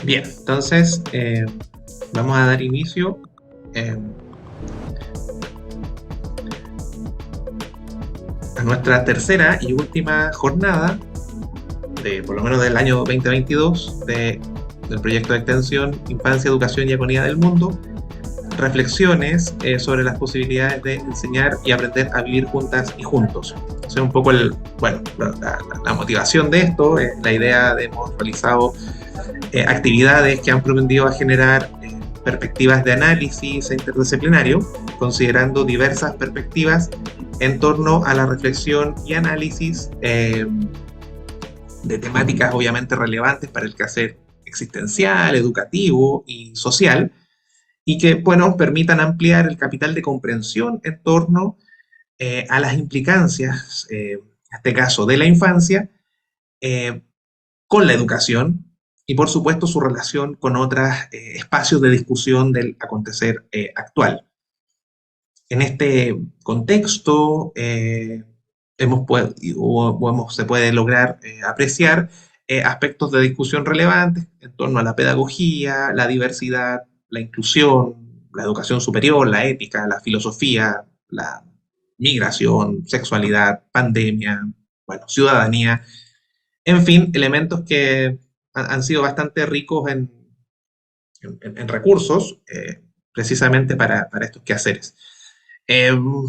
Bien, entonces vamos a dar inicio eh, a nuestra tercera y última jornada, por lo menos del año 2022, del proyecto de extensión Infancia, Educación y Agonía del Mundo, reflexiones sobre las posibilidades de enseñar y aprender a vivir juntas y juntos. O sea, un poco la motivación de esto, la idea de hemos realizado actividades que han propendido a generar perspectivas de análisis interdisciplinario, considerando diversas perspectivas en torno a la reflexión y análisis de temáticas obviamente relevantes para el quehacer existencial, educativo y social, y que, bueno, permitan ampliar el capital de comprensión en torno a las implicancias, en este caso de la infancia, eh, con la educación y, por supuesto, su relación con otros espacios de discusión del acontecer actual. En este contexto, se puede lograr apreciar aspectos de discusión relevantes en torno a la pedagogía, la diversidad, la inclusión, la educación superior, la ética, la filosofía, la migración, sexualidad, pandemia, bueno, ciudadanía, en fin, elementos que han sido bastante ricos en recursos precisamente para estos quehaceres.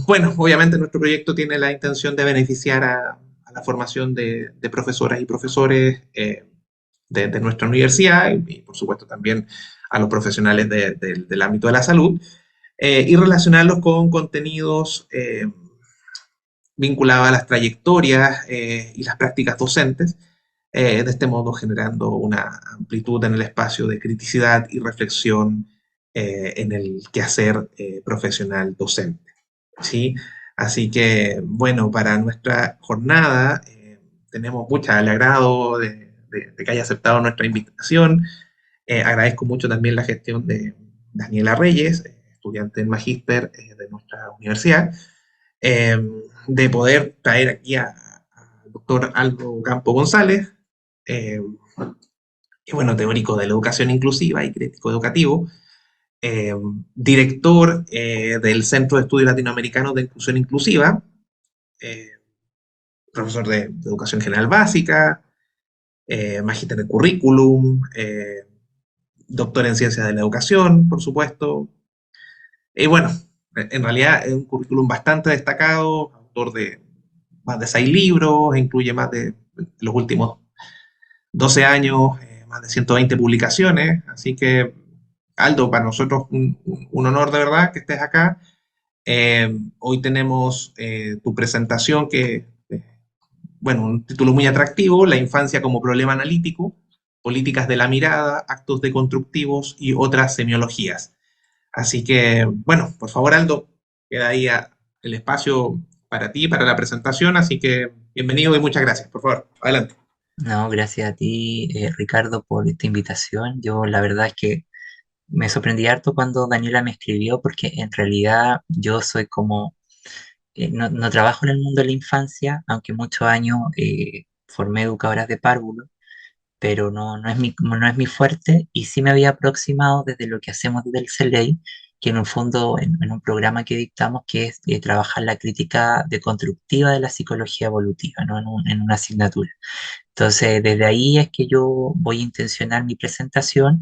Bueno, obviamente nuestro proyecto tiene la intención de beneficiar a la formación de profesoras y profesores de nuestra universidad y, por supuesto, también a los profesionales del ámbito de la salud y relacionarlos con contenidos vinculados a las trayectorias y las prácticas docentes, de este modo generando una amplitud en el espacio de criticidad y reflexión en el quehacer profesional docente. ¿Sí? Así que, bueno, para nuestra jornada tenemos mucha el agrado de que haya aceptado nuestra invitación. Agradezco mucho también la gestión de Daniela Reyes, estudiante en Magíster de nuestra universidad, eh, de poder traer aquí al doctor Aldo Campo González, eh, que bueno, teórico de la educación inclusiva y crítico educativo, eh, director del Centro de Estudios Latinoamericanos de Inclusión Inclusiva, eh, profesor de Educación General Básica, magíster de currículum, doctor en Ciencias de la Educación, por supuesto. Y bueno, en realidad es un currículum bastante destacado, autor de más de 6 libros, incluye más de los últimos 12 años, más de 120 publicaciones, así que Aldo, para nosotros un honor de verdad que estés acá. Hoy tenemos tu presentación bueno, un título muy atractivo, La infancia como problema analítico, políticas de la mirada, actos deconstructivos y otras semiologías. Así que, bueno, por favor, Aldo, queda ahí el espacio para ti, para la presentación, así que bienvenido y muchas gracias. Por favor, adelante. No, gracias a ti, Ricardo, por esta invitación. Yo la verdad es que me sorprendí harto cuando Daniela me escribió porque en realidad yo soy como, no trabajo en el mundo de la infancia, aunque muchos años formé educadoras de párvulos, pero no es mi fuerte y sí me había aproximado desde lo que hacemos desde el CELEI, que en un fondo, en un programa que dictamos, que es trabajar la crítica deconstructiva de la psicología evolutiva, ¿no? En una asignatura. Entonces, desde ahí es que yo voy a intencionar mi presentación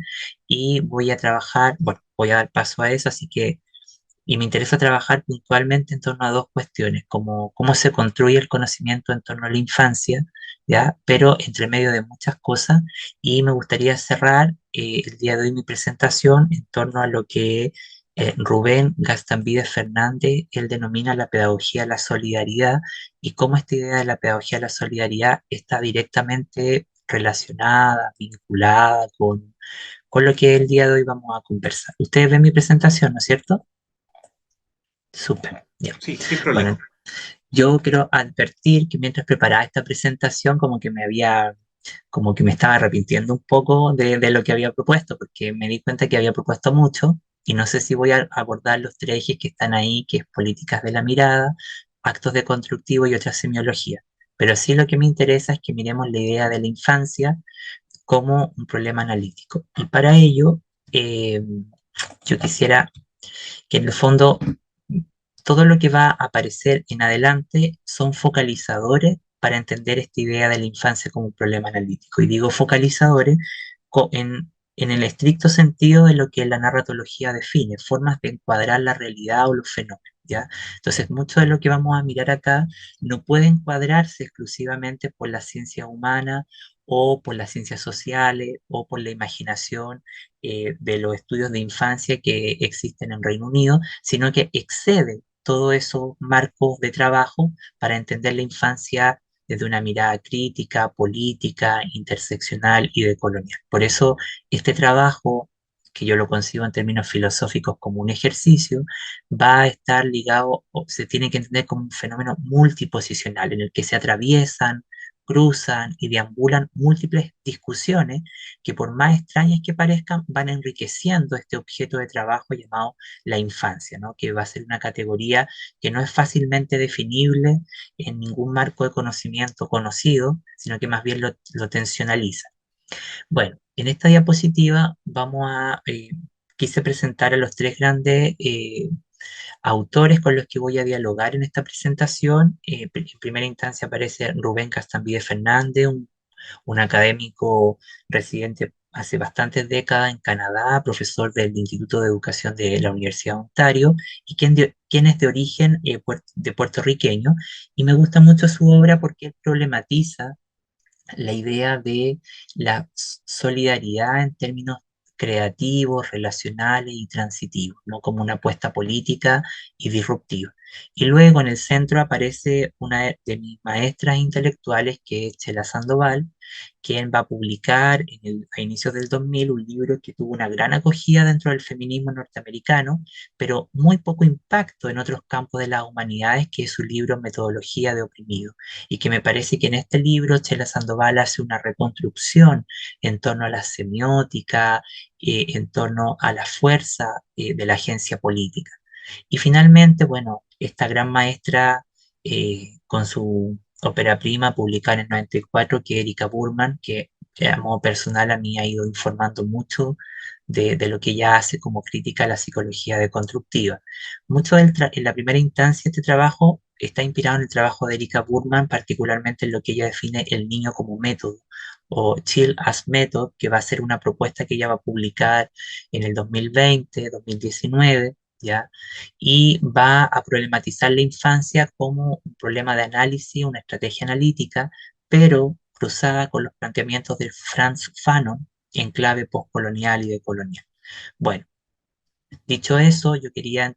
y voy a trabajar, bueno, voy a dar paso a eso, así que, y me interesa trabajar puntualmente en torno a dos cuestiones, como cómo se construye el conocimiento en torno a la infancia, ¿ya? Pero entre medio de muchas cosas, y me gustaría cerrar el día de hoy mi presentación en torno a lo que Rubén Gastambide Fernández, él denomina la pedagogía de la solidaridad y cómo esta idea de la pedagogía de la solidaridad está directamente relacionada, vinculada con lo que el día de hoy vamos a conversar. Ustedes ven mi presentación, ¿no es cierto? Súper, ya. Sí, sin problema. Bueno, yo quiero advertir que mientras preparaba esta presentación, como que me estaba arrepintiendo un poco de lo que había propuesto, porque me di cuenta que había propuesto mucho y no sé si voy a abordar los tres ejes que están ahí, que es políticas de la mirada, actos de constructivo y otra semiología. Pero sí lo que me interesa es que miremos la idea de la infancia como un problema analítico. Y para ello, eh, yo quisiera que en el fondo todo lo que va a aparecer en adelante son focalizadores para entender esta idea de la infancia como un problema analítico. Y digo focalizadores en el estricto sentido de lo que la narratología define, formas de encuadrar la realidad o los fenómenos. ¿Ya? Entonces, mucho de lo que vamos a mirar acá no puede encuadrarse exclusivamente por la ciencia humana o por las ciencias sociales o por la imaginación de los estudios de infancia que existen en Reino Unido, sino que excede todos esos marcos de trabajo para entender la infancia desde una mirada crítica, política, interseccional y decolonial. Por eso, este trabajo, que yo lo concibo en términos filosóficos como un ejercicio, va a estar ligado, o se tiene que entender como un fenómeno multiposicional, en el que se atraviesan, cruzan y deambulan múltiples discusiones que por más extrañas que parezcan, van enriqueciendo este objeto de trabajo llamado la infancia, ¿no? Que va a ser una categoría que no es fácilmente definible en ningún marco de conocimiento conocido, sino que más bien lo tensionaliza. Bueno, en esta diapositiva quise presentar a los tres grandes autores con los que voy a dialogar en esta presentación. En primera instancia aparece Rubén Castambide Fernández, un académico residente hace bastantes décadas en Canadá, profesor del Instituto de Educación de la Universidad de Ontario, y quien es de origen de puertorriqueño, y me gusta mucho su obra porque él problematiza la idea de la solidaridad en términos creativos, relacionales y transitivos, ¿no? Como una apuesta política y disruptiva. Y luego en el centro aparece una de mis maestras intelectuales, que es Chela Sandoval, quien va a publicar a inicios del 2000 un libro que tuvo una gran acogida dentro del feminismo norteamericano, pero muy poco impacto en otros campos de las humanidades, que es su libro Metodología de oprimido, y que me parece que en este libro Chela Sandoval hace una reconstrucción en torno a la semiótica, en torno a la fuerza de la agencia política. Y finalmente, bueno, esta gran maestra con su ópera prima publicada en el 94, que es Erika Burman, que a modo personal a mí ha ido informando mucho de lo que ella hace como crítica a la psicología deconstructiva. En la primera instancia este trabajo está inspirado en el trabajo de Erika Burman, particularmente en lo que ella define el niño como método, o Child as Method, que va a ser una propuesta que ella va a publicar en el 2020, 2019, ¿ya? Y va a problematizar la infancia como un problema de análisis, una estrategia analítica, pero cruzada con los planteamientos de Franz Fanon en clave postcolonial y decolonial. Bueno, dicho eso, yo quería,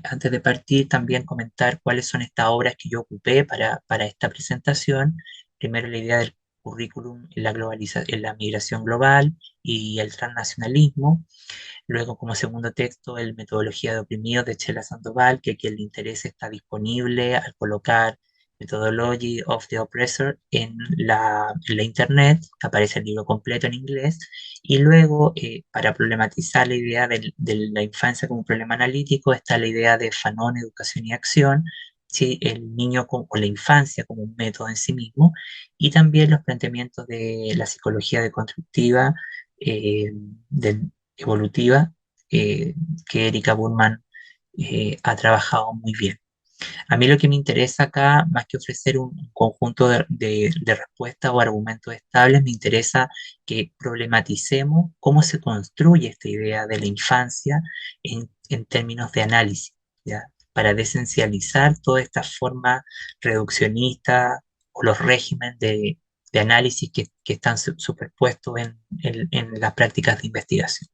antes de partir, también comentar cuáles son estas obras que yo ocupé para esta presentación. Primero, la idea del currículum en en la migración global y el transnacionalismo. Luego, como segundo texto, el Metodología de Oprimidos de Chela Sandoval, que a quien le interese está disponible al colocar Methodology of the Oppressor en la internet, aparece el libro completo en inglés. Y luego, para problematizar la idea de la infancia como un problema analítico, está la idea de Fanon, Educación y Acción, ¿sí? El niño o la infancia como un método en sí mismo, y también los planteamientos de la psicología deconstructiva, eh, del evolutiva, eh, que Erika Burman ha trabajado muy bien. A mí lo que me interesa acá, más que ofrecer un conjunto de respuestas o argumentos estables, me interesa que problematicemos cómo se construye esta idea de la infancia en términos de análisis, ¿ya? Para desencializar toda esta forma reduccionista o los regímenes de análisis que están superpuestos en las prácticas de investigación.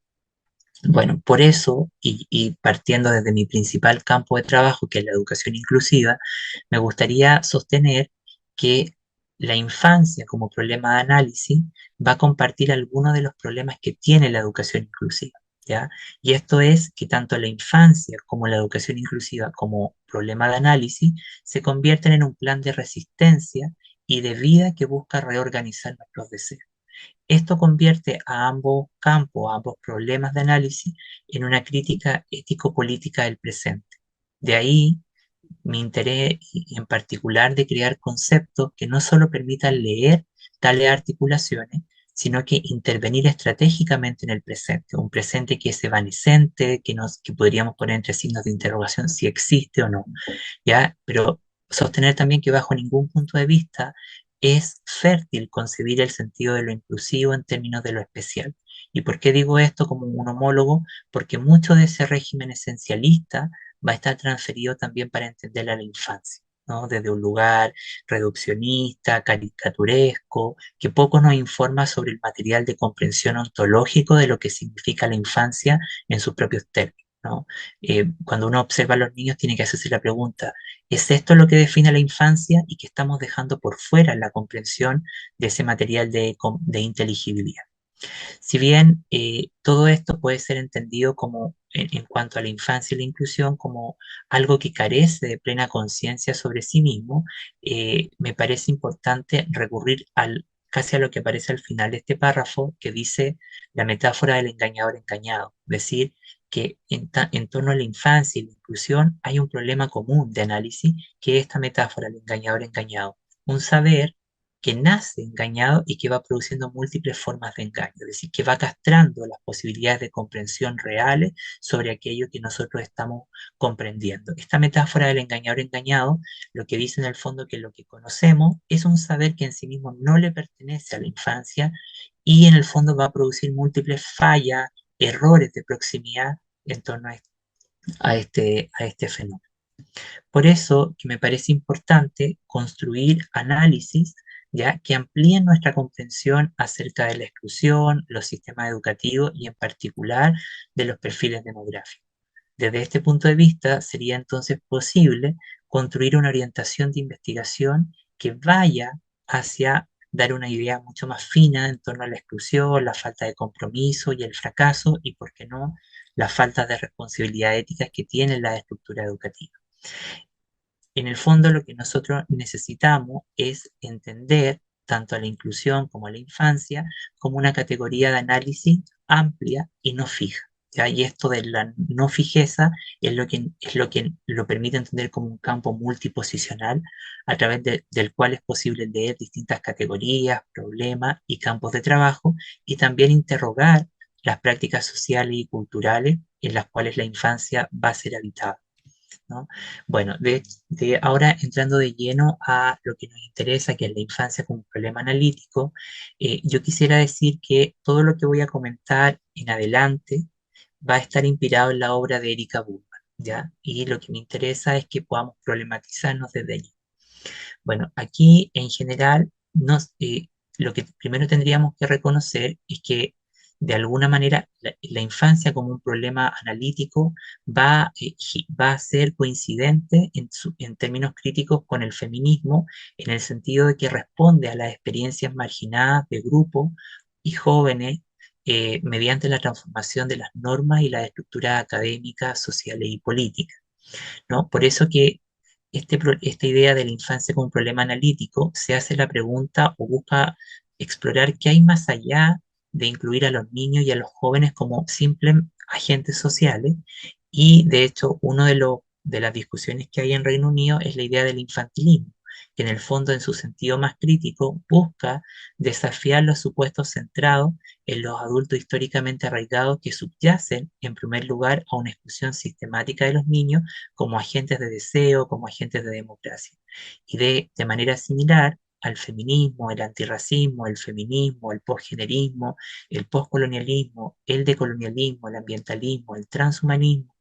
Bueno, por eso, y partiendo desde mi principal campo de trabajo, que es la educación inclusiva, me gustaría sostener que la infancia como problema de análisis va a compartir algunos de los problemas que tiene la educación inclusiva, ¿ya? Y esto es que tanto la infancia como la educación inclusiva como problema de análisis se convierten en un plan de resistencia y de vida que busca reorganizar nuestros deseos. Esto convierte a ambos campos, a ambos problemas de análisis, en una crítica ético-política del presente. De ahí mi interés y en particular de crear conceptos que no solo permitan leer tales articulaciones, sino que intervenir estratégicamente en el presente, un presente que es evanescente, que podríamos poner entre signos de interrogación si existe o no, ¿ya? Pero sostener también que bajo ningún punto de vista es fértil concebir el sentido de lo inclusivo en términos de lo especial. ¿Y por qué digo esto como un homólogo? Porque mucho de ese régimen esencialista va a estar transferido también para entender a la infancia, ¿no? Desde un lugar reduccionista, caricaturesco, que poco nos informa sobre el material de comprensión ontológico de lo que significa la infancia en sus propios términos, ¿no? Cuando uno observa a los niños tiene que hacerse la pregunta, ¿es esto lo que define la infancia y que estamos dejando por fuera en la comprensión de ese material de inteligibilidad? Si bien todo esto puede ser entendido como, en cuanto a la infancia y la inclusión, como algo que carece de plena conciencia sobre sí mismo, me parece importante recurrir casi a lo que aparece al final de este párrafo, que dice la metáfora del engañador engañado, es decir, que en torno a la infancia y la inclusión hay un problema común de análisis, que es esta metáfora del engañador engañado, un saber que nace engañado y que va produciendo múltiples formas de engaño, es decir, que va castrando las posibilidades de comprensión reales sobre aquello que nosotros estamos comprendiendo. Esta metáfora del engañador engañado lo que dice en el fondo que lo que conocemos es un saber que en sí mismo no le pertenece a la infancia y en el fondo va a producir múltiples fallas, errores de proximidad en torno a este fenómeno. Por eso que me parece importante construir análisis ya que amplíen nuestra comprensión acerca de la exclusión, los sistemas educativos y en particular de los perfiles demográficos. Desde este punto de vista, sería entonces posible construir una orientación de investigación que vaya hacia dar una idea mucho más fina en torno a la exclusión, la falta de compromiso y el fracaso, y, por qué no, la falta de responsabilidad ética que tiene la estructura educativa. En el fondo, lo que nosotros necesitamos es entender tanto a la inclusión como a la infancia como una categoría de análisis amplia y no fija, ¿ya? Y esto de la no fijeza es lo que lo permite entender como un campo multiposicional a través del cual es posible leer distintas categorías, problemas y campos de trabajo y también interrogar las prácticas sociales y culturales en las cuales la infancia va a ser habitada, ¿no? Bueno, de ahora entrando de lleno a lo que nos interesa, que es la infancia como un problema analítico, yo quisiera decir que todo lo que voy a comentar en adelante va a estar inspirado en la obra de Erika Bullman, ¿ya? Y lo que me interesa es que podamos problematizarnos desde allí. Bueno, aquí en general lo que primero tendríamos que reconocer es que de alguna manera la infancia como un problema analítico va a ser coincidente en términos críticos con el feminismo, en el sentido de que responde a las experiencias marginadas de grupos y jóvenes mediante la transformación de las normas y las estructuras académicas, sociales y políticas, ¿no? Por eso que esta idea de la infancia como un problema analítico se hace la pregunta o busca explorar qué hay más allá de incluir a los niños y a los jóvenes como simples agentes sociales. Y de hecho, de las discusiones que hay en Reino Unido es la idea del infantilismo, que en el fondo, en su sentido más crítico, busca desafiar los supuestos centrados en los adultos históricamente arraigados que subyacen, en primer lugar, a una exclusión sistemática de los niños como agentes de deseo, como agentes de democracia. Y de manera similar al feminismo, el antirracismo, el feminismo, el posgenerismo, el poscolonialismo, el decolonialismo, el ambientalismo, el transhumanismo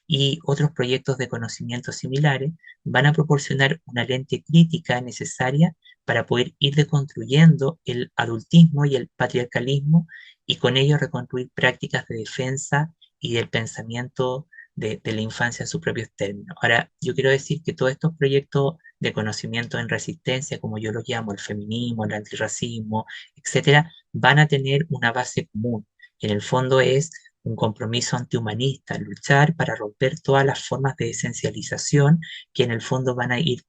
y otros proyectos de conocimiento similares van a proporcionar una lente crítica necesaria para poder ir deconstruyendo el adultismo y el patriarcalismo y con ello reconstruir prácticas de defensa y del pensamiento de la infancia en sus propios términos. Ahora, yo quiero decir que todos estos proyectos de conocimiento en resistencia, como yo los llamo, el feminismo, el antirracismo, etcétera, van a tener una base común. Y en el fondo es un compromiso antihumanista, luchar para romper todas las formas de esencialización que en el fondo van a ir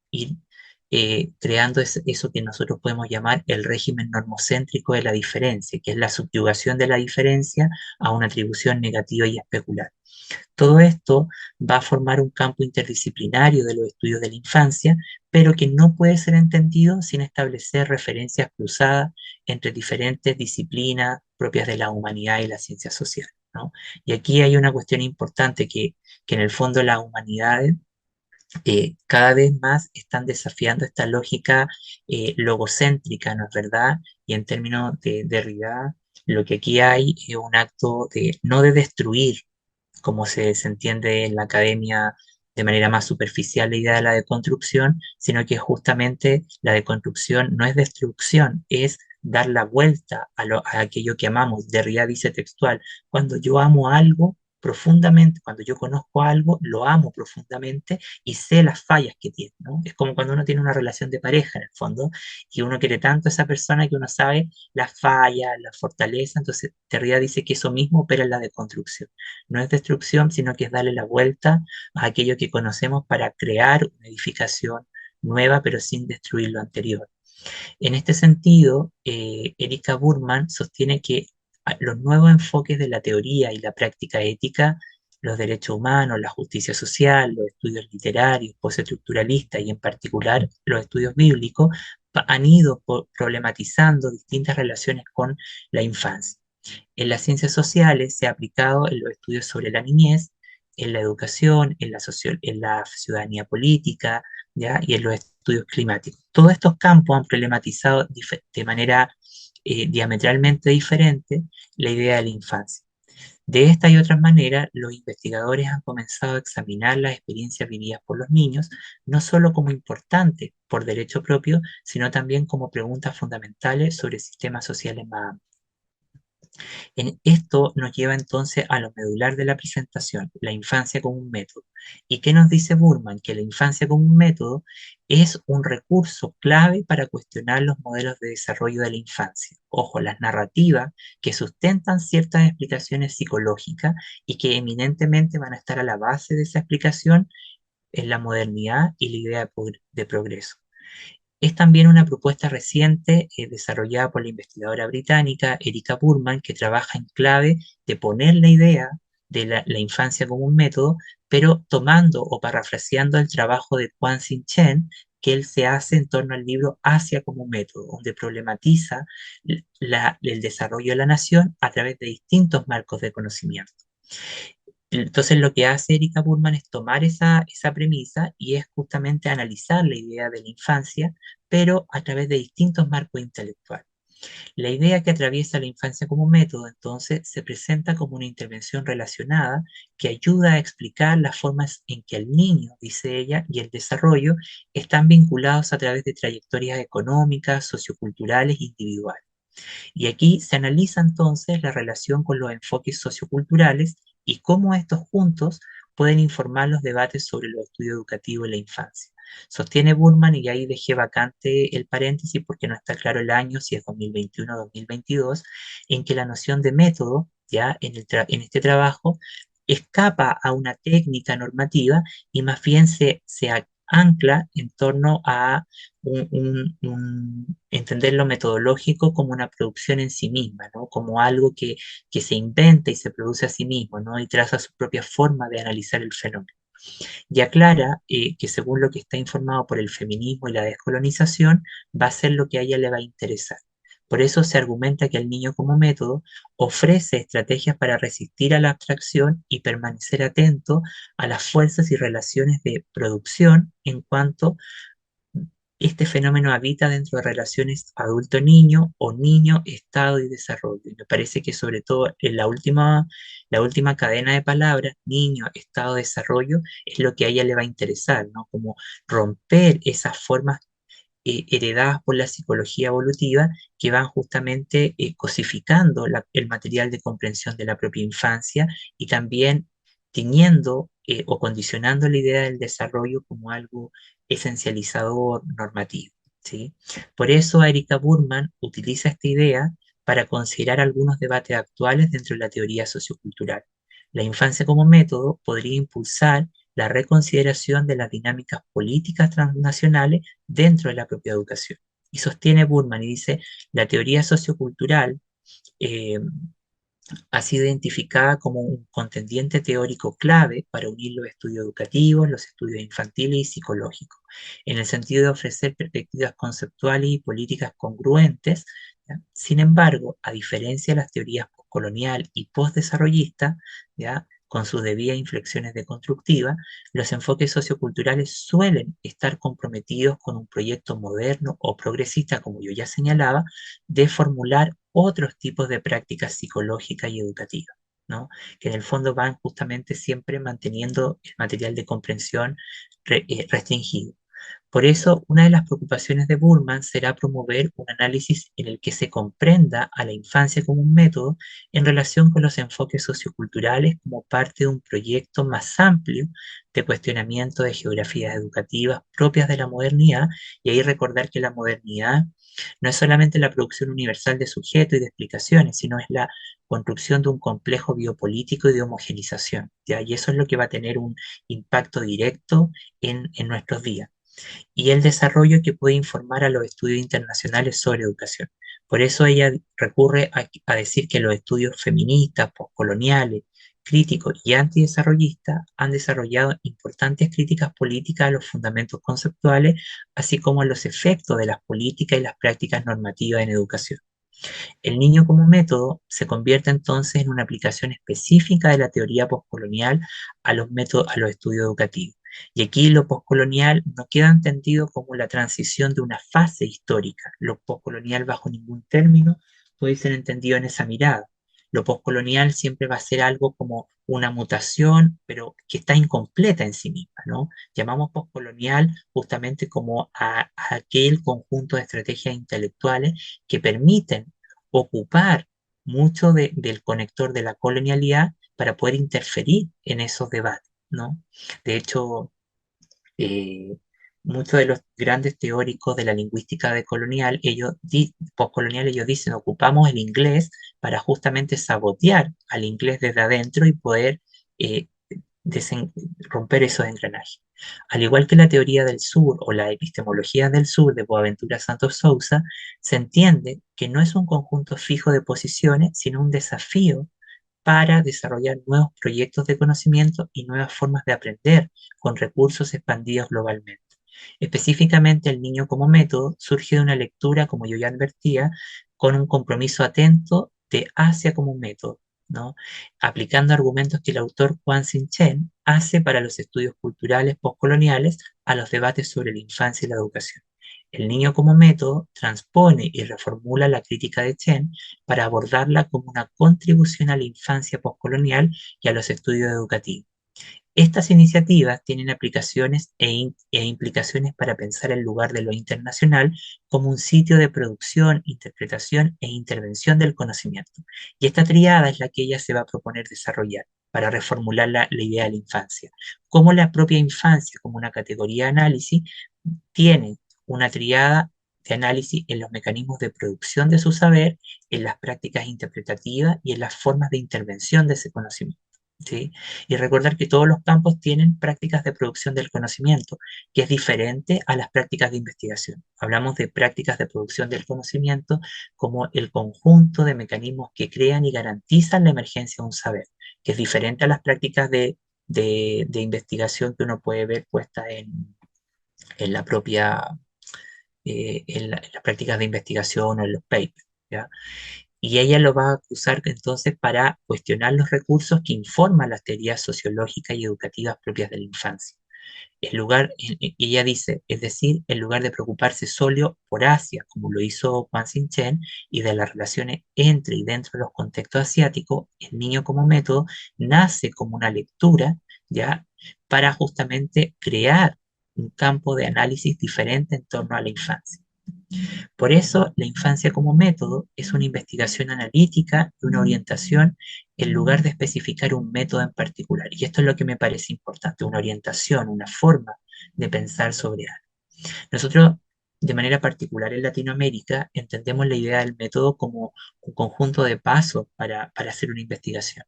creando eso que nosotros podemos llamar el régimen normocéntrico de la diferencia, que es la subyugación de la diferencia a una atribución negativa y especular. Todo esto va a formar un campo interdisciplinario de los estudios de la infancia, pero que no puede ser entendido sin establecer referencias cruzadas entre diferentes disciplinas propias de la humanidad y la ciencia social, ¿no? Y aquí hay una cuestión importante que en el fondo las humanidades cada vez más están desafiando esta lógica logocéntrica, ¿no es verdad? Y en términos de Derrida, lo que aquí hay es un acto de no de destruir, como se entiende en la academia de manera más superficial la idea de la deconstrucción, sino que justamente la deconstrucción no es destrucción, es dar la vuelta a aquello que amamos. Derrida dice textual, cuando yo amo algo profundamente, cuando yo conozco algo, lo amo profundamente y sé las fallas que tiene, ¿no? Es como cuando uno tiene una relación de pareja en el fondo y uno quiere tanto a esa persona que uno sabe las fallas, las fortalezas, entonces Derrida dice que eso mismo opera en la deconstrucción. No es destrucción, sino que es darle la vuelta a aquello que conocemos para crear una edificación nueva, pero sin destruir lo anterior. En este sentido, Erika Burman sostiene que los nuevos enfoques de la teoría y la práctica ética, los derechos humanos, la justicia social, los estudios literarios, postestructuralistas y en particular los estudios bíblicos, han ido problematizando distintas relaciones con la infancia. En las ciencias sociales se ha aplicado en los estudios sobre la niñez, en la educación, en la ciudadanía política, ¿ya? Y en los estudios climáticos. Todos estos campos han problematizado de manera diametralmente diferente la idea de la infancia. De esta y otras maneras, los investigadores han comenzado a examinar las experiencias vividas por los niños, no solo como importantes por derecho propio, sino también como preguntas fundamentales sobre sistemas sociales más amplios. Esto nos lleva entonces a lo medular de la presentación, la infancia como un método. ¿Y qué nos dice Burman? Que la infancia como un método es un recurso clave para cuestionar los modelos de desarrollo de la infancia. Ojo, las narrativas que sustentan ciertas explicaciones psicológicas y que eminentemente van a estar a la base de esa explicación en la modernidad y la idea de progreso. Es también una propuesta reciente desarrollada por la investigadora británica Erika Burman, que trabaja en clave de poner la idea de la infancia como un método, pero tomando o parafraseando el trabajo de Quan Xin Chen, que él se hace en torno al libro Asia como un método, donde problematiza el desarrollo de la nación a través de distintos marcos de conocimiento. Entonces lo que hace Erika Burman es tomar esa premisa y es justamente analizar la idea de la infancia, pero a través de distintos marcos intelectuales. La idea que atraviesa la infancia como método, entonces, se presenta como una intervención relacionada que ayuda a explicar las formas en que el niño, dice ella, y el desarrollo están vinculados a través de trayectorias económicas, socioculturales e individuales. Y aquí se analiza entonces la relación con los enfoques socioculturales y cómo estos juntos pueden informar los debates sobre los estudios educativos en la infancia. Sostiene Burman, y ahí dejé vacante el paréntesis porque no está claro el año, si es 2021 o 2022, en que la noción de método, ya en este trabajo, escapa a una técnica normativa y más bien se ancla en torno a entender lo metodológico como una producción en sí misma, ¿no? Como algo que se inventa y se produce a sí mismo, ¿no? Y traza su propia forma de analizar el fenómeno. Y aclara que según lo que está informado por el feminismo y la descolonización, va a ser lo que a ella le va a interesar. Por eso se argumenta que el niño como método ofrece estrategias para resistir a la abstracción y permanecer atento a las fuerzas y relaciones de producción en cuanto este fenómeno habita dentro de relaciones adulto-niño o niño-estado y desarrollo. Y me parece que sobre todo en la última cadena de palabras, niño, estado, desarrollo, es lo que a ella le va a interesar, ¿no? Como romper esas formas heredadas por la psicología evolutiva que van justamente cosificando el material de comprensión de la propia infancia y también tiñendo o condicionando la idea del desarrollo como algo esencializador normativo, ¿sí? Por eso Erika Burman utiliza esta idea para considerar algunos debates actuales dentro de la teoría sociocultural. La infancia como método podría impulsar la reconsideración de las dinámicas políticas transnacionales dentro de la propia educación. Y sostiene Burman y dice, la teoría sociocultural eh, ha sido identificada como un contendiente teórico clave para unir los estudios educativos, los estudios infantiles y psicológicos, en el sentido de ofrecer perspectivas conceptuales y políticas congruentes. ¿Ya? Sin embargo, a diferencia de las teorías postcolonial y postdesarrollista, ¿ya? Con sus debidas inflexiones deconstructivas, los enfoques socioculturales suelen estar comprometidos con un proyecto moderno o progresista, como yo ya señalaba, de formular otros tipos de prácticas psicológicas y educativas, ¿no? Que en el fondo van justamente siempre manteniendo el material de comprensión restringido. Por eso, una de las preocupaciones de Burman será promover un análisis en el que se comprenda a la infancia como un método en relación con los enfoques socioculturales como parte de un proyecto más amplio de cuestionamiento de geografías educativas propias de la modernidad, y ahí recordar que la modernidad no es solamente la producción universal de sujetos y de explicaciones, sino es la construcción de un complejo biopolítico y de homogenización, ¿ya? Y eso es lo que va a tener un impacto directo en nuestros días y el desarrollo que puede informar a los estudios internacionales sobre educación. Por eso ella recurre a decir que los estudios feministas, postcoloniales, críticos y antidesarrollistas han desarrollado importantes críticas políticas a los fundamentos conceptuales, así como a los efectos de las políticas y las prácticas normativas en educación. El niño como método se convierte entonces en una aplicación específica de la teoría postcolonial a los métodos, a los estudios educativos. Y aquí lo postcolonial no queda entendido como la transición de una fase histórica. Lo postcolonial bajo ningún término puede ser entendido en esa mirada. Lo postcolonial siempre va a ser algo como una mutación, pero que está incompleta en sí misma, ¿no? Llamamos postcolonial justamente como a aquel conjunto de estrategias intelectuales que permiten ocupar mucho del conector de la colonialidad para poder interferir en esos debates, ¿no? De hecho, eh, muchos de los grandes teóricos de la lingüística decolonial, postcolonial, ellos dicen, ocupamos el inglés para justamente sabotear al inglés desde adentro y poder eh, romper esos engranajes. Al igual que la teoría del sur o la epistemología del sur de Boaventura Santos Sousa, se entiende que no es un conjunto fijo de posiciones, sino un desafío para desarrollar nuevos proyectos de conocimiento y nuevas formas de aprender con recursos expandidos globalmente. Específicamente, el niño como método surge de una lectura, como yo ya advertía, con un compromiso atento de Asia como un método, ¿no? Aplicando argumentos que el autor Juan Sin-Chen hace para los estudios culturales postcoloniales a los debates sobre la infancia y la educación. El niño como método transpone y reformula la crítica de Chen para abordarla como una contribución a la infancia postcolonial y a los estudios educativos. Estas iniciativas tienen aplicaciones e implicaciones para pensar el lugar de lo internacional como un sitio de producción, interpretación e intervención del conocimiento. Y esta triada es la que ella se va a proponer desarrollar para reformular la idea de la infancia. Como la propia infancia, como una categoría de análisis, tiene una triada de análisis en los mecanismos de producción de su saber, en las prácticas interpretativas y en las formas de intervención de ese conocimiento. ¿Sí? Y recordar que todos los campos tienen prácticas de producción del conocimiento, que es diferente a las prácticas de investigación. Hablamos de prácticas de producción del conocimiento como el conjunto de mecanismos que crean y garantizan la emergencia de un saber, que es diferente a las prácticas de investigación que uno puede ver puesta en la propia, en las prácticas de investigación o en los papers, ¿ya? Y ella lo va a usar entonces para cuestionar los recursos que informan las teorías sociológicas y educativas propias de la infancia. Ella dice, es decir, en lugar de preocuparse solo por Asia, como lo hizo Juan Sin-Chen, y de las relaciones entre y dentro de los contextos asiáticos, el niño como método nace como una lectura, ¿ya? Para justamente crear un campo de análisis diferente en torno a la infancia. Por eso, la infancia como método es una investigación analítica y una orientación en lugar de especificar un método en particular. Y esto es lo que me parece importante, una orientación, una forma de pensar sobre algo. Nosotros, de manera particular en Latinoamérica, entendemos la idea del método como un conjunto de pasos para hacer una investigación.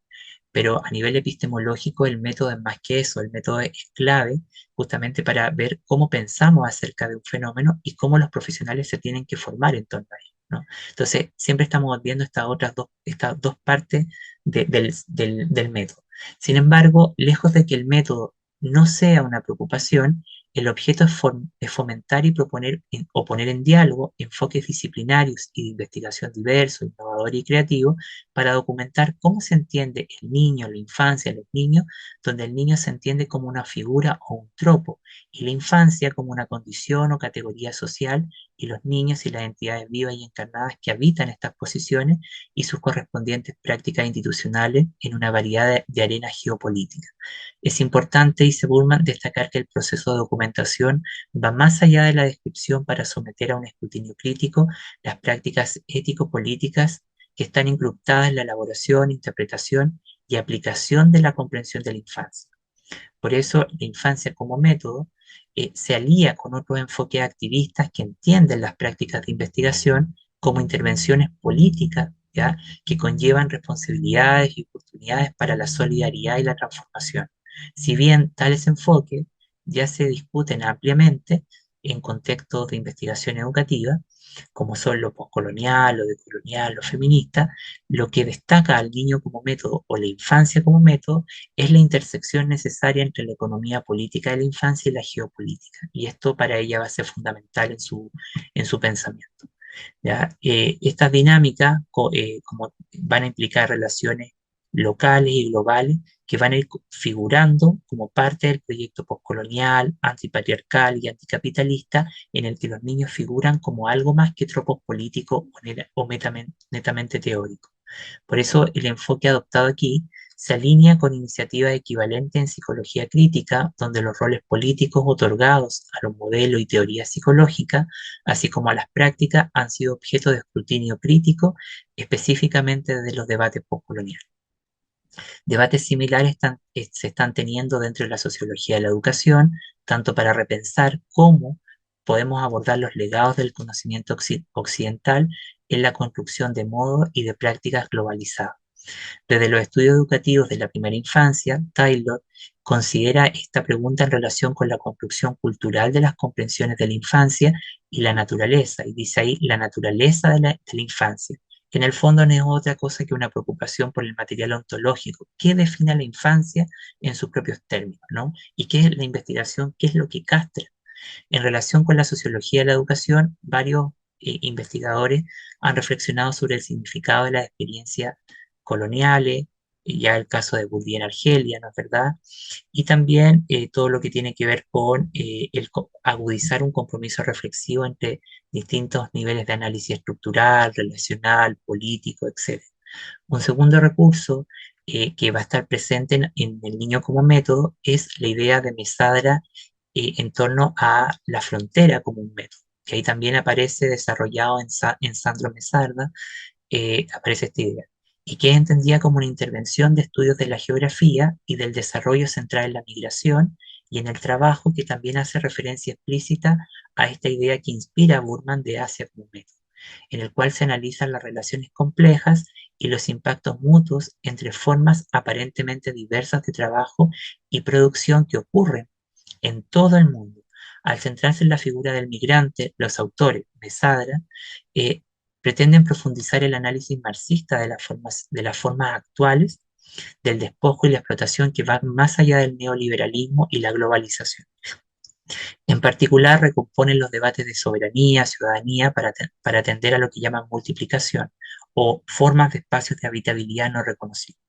Pero a nivel epistemológico el método es más que eso, el método es clave justamente para ver cómo pensamos acerca de un fenómeno y cómo los profesionales se tienen que formar en torno a él. ¿no? Entonces, siempre estamos viendo estas dos partes del método. Sin embargo, lejos de que el método no sea una preocupación, el objeto es fomentar y proponer o poner en diálogo enfoques disciplinarios y de investigación diversos, innovadores y creativos para documentar cómo se entiende el niño, la infancia, los niños, donde el niño se entiende como una figura o un tropo y la infancia como una condición o categoría social y los niños y las entidades vivas y encarnadas que habitan estas posiciones y sus correspondientes prácticas institucionales en una variedad de arenas geopolíticas. Es importante, dice Burman, destacar que el proceso de documentación va más allá de la descripción para someter a un escrutinio crítico las prácticas ético-políticas que están incrustadas en la elaboración, interpretación y aplicación de la comprensión de la infancia. Por eso, la infancia como método se alía con otros enfoques activistas que entienden las prácticas de investigación como intervenciones políticas, ¿ya? Que conllevan responsabilidades y oportunidades para la solidaridad y la transformación. Si bien tales enfoques ya se discuten ampliamente en contextos de investigación educativa, como son lo postcolonial, lo decolonial, lo feminista, lo que destaca al niño como método o la infancia como método es la intersección necesaria entre la economía política de la infancia y la geopolítica. Y esto para ella va a ser fundamental en su pensamiento. ¿Ya? Estas dinámicas como van a implicar relaciones locales y globales que van a ir figurando como parte del proyecto postcolonial, antipatriarcal y anticapitalista, en el que los niños figuran como algo más que tropos políticos o netamente teóricos. Por eso el enfoque adoptado aquí se alinea con iniciativas equivalentes en psicología crítica, donde los roles políticos otorgados a los modelos y teorías psicológicas, así como a las prácticas, han sido objeto de escrutinio crítico, específicamente desde los debates postcoloniales. Debates similares se están teniendo dentro de la sociología de la educación, tanto para repensar cómo podemos abordar los legados del conocimiento occidental en la construcción de modos y de prácticas globalizadas. Desde los estudios educativos de la primera infancia, Taylor considera esta pregunta en relación con la construcción cultural de las comprensiones de la infancia y la naturaleza, y dice ahí la naturaleza de la infancia, que en el fondo no es otra cosa que una preocupación por el material ontológico, que define a la infancia en sus propios términos, ¿no? Y qué es la investigación, qué es lo que castra. En relación con la sociología de la educación, varios investigadores han reflexionado sobre el significado de las experiencias coloniales, ya el caso de Bourdieu en Argelia, ¿no es verdad? Y también todo lo que tiene que ver con agudizar un compromiso reflexivo entre distintos niveles de análisis estructural, relacional, político, etc. Un segundo recurso que va a estar presente en el niño como método es la idea de Mesadra en torno a la frontera como un método, que ahí también aparece desarrollado en Sandro Mesarda, aparece esta idea, y que es entendida como una intervención de estudios de la geografía y del desarrollo central en la migración y en el trabajo que también hace referencia explícita a esta idea que inspira a Burman de Asia como un método, en el cual se analizan las relaciones complejas y los impactos mutuos entre formas aparentemente diversas de trabajo y producción que ocurren en todo el mundo. Al centrarse en la figura del migrante, los autores, Mesadra, eh, pretenden profundizar el análisis marxista de las formas actuales del despojo y la explotación que van más allá del neoliberalismo y la globalización. En particular, recomponen los debates de soberanía, ciudadanía, para atender a lo que llaman multiplicación o formas de espacios de habitabilidad no reconocidos,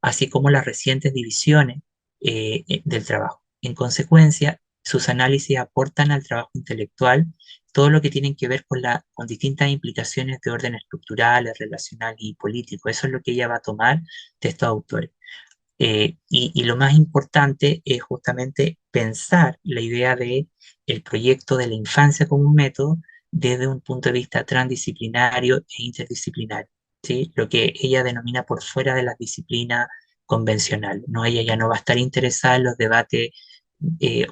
así como las recientes divisiones del trabajo. En consecuencia, sus análisis aportan al trabajo intelectual todo lo que tienen que ver con distintas implicaciones de orden estructural, relacional y político. Eso es lo que ella va a tomar de estos autores. Y lo más importante es justamente pensar la idea de el proyecto de la infancia como un método desde un punto de vista transdisciplinario e interdisciplinario, ¿sí? Lo que ella denomina por fuera de las disciplinas convencionales, ¿no? Ella ya no va a estar interesada en los debates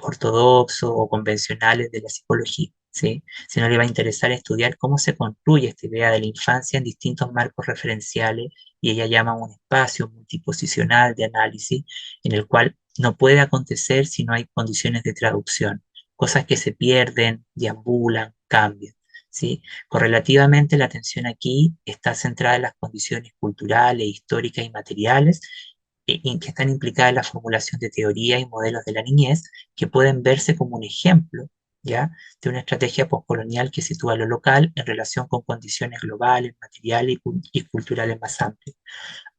ortodoxos o convencionales de la psicología, ¿sí? Sino le va a interesar estudiar cómo se construye esta idea de la infancia en distintos marcos referenciales y ella llama un espacio multiposicional de análisis en el cual no puede acontecer si no hay condiciones de traducción, cosas que se pierden, deambulan, cambian. ¿sí? Correlativamente, la atención aquí está centrada en las condiciones culturales, históricas y materiales en que están implicadas en la formulación de teorías y modelos de la niñez que pueden verse como un ejemplo, ¿ya? De una estrategia postcolonial que sitúa lo local en relación con condiciones globales, materiales y culturales más amplias.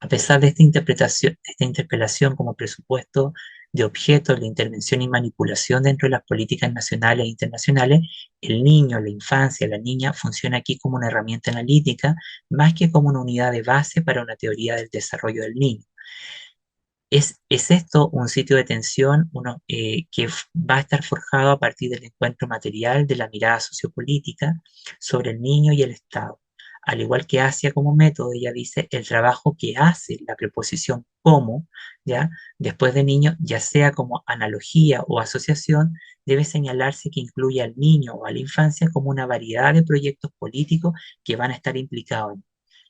A pesar de esta interpretación, de esta interpelación como presupuesto de objeto de intervención y manipulación dentro de las políticas nacionales e internacionales, el niño, la infancia, la niña funciona aquí como una herramienta analítica más que como una unidad de base para una teoría del desarrollo del niño. ¿Es esto un sitio de tensión que va a estar forjado a partir del encuentro material de la mirada sociopolítica sobre el niño y el Estado? Al igual que Asia como método, ella dice el trabajo que hace la preposición como, ¿ya? Después de niño, ya sea como analogía o asociación, debe señalarse que incluye al niño o a la infancia como una variedad de proyectos políticos que van a estar implicados en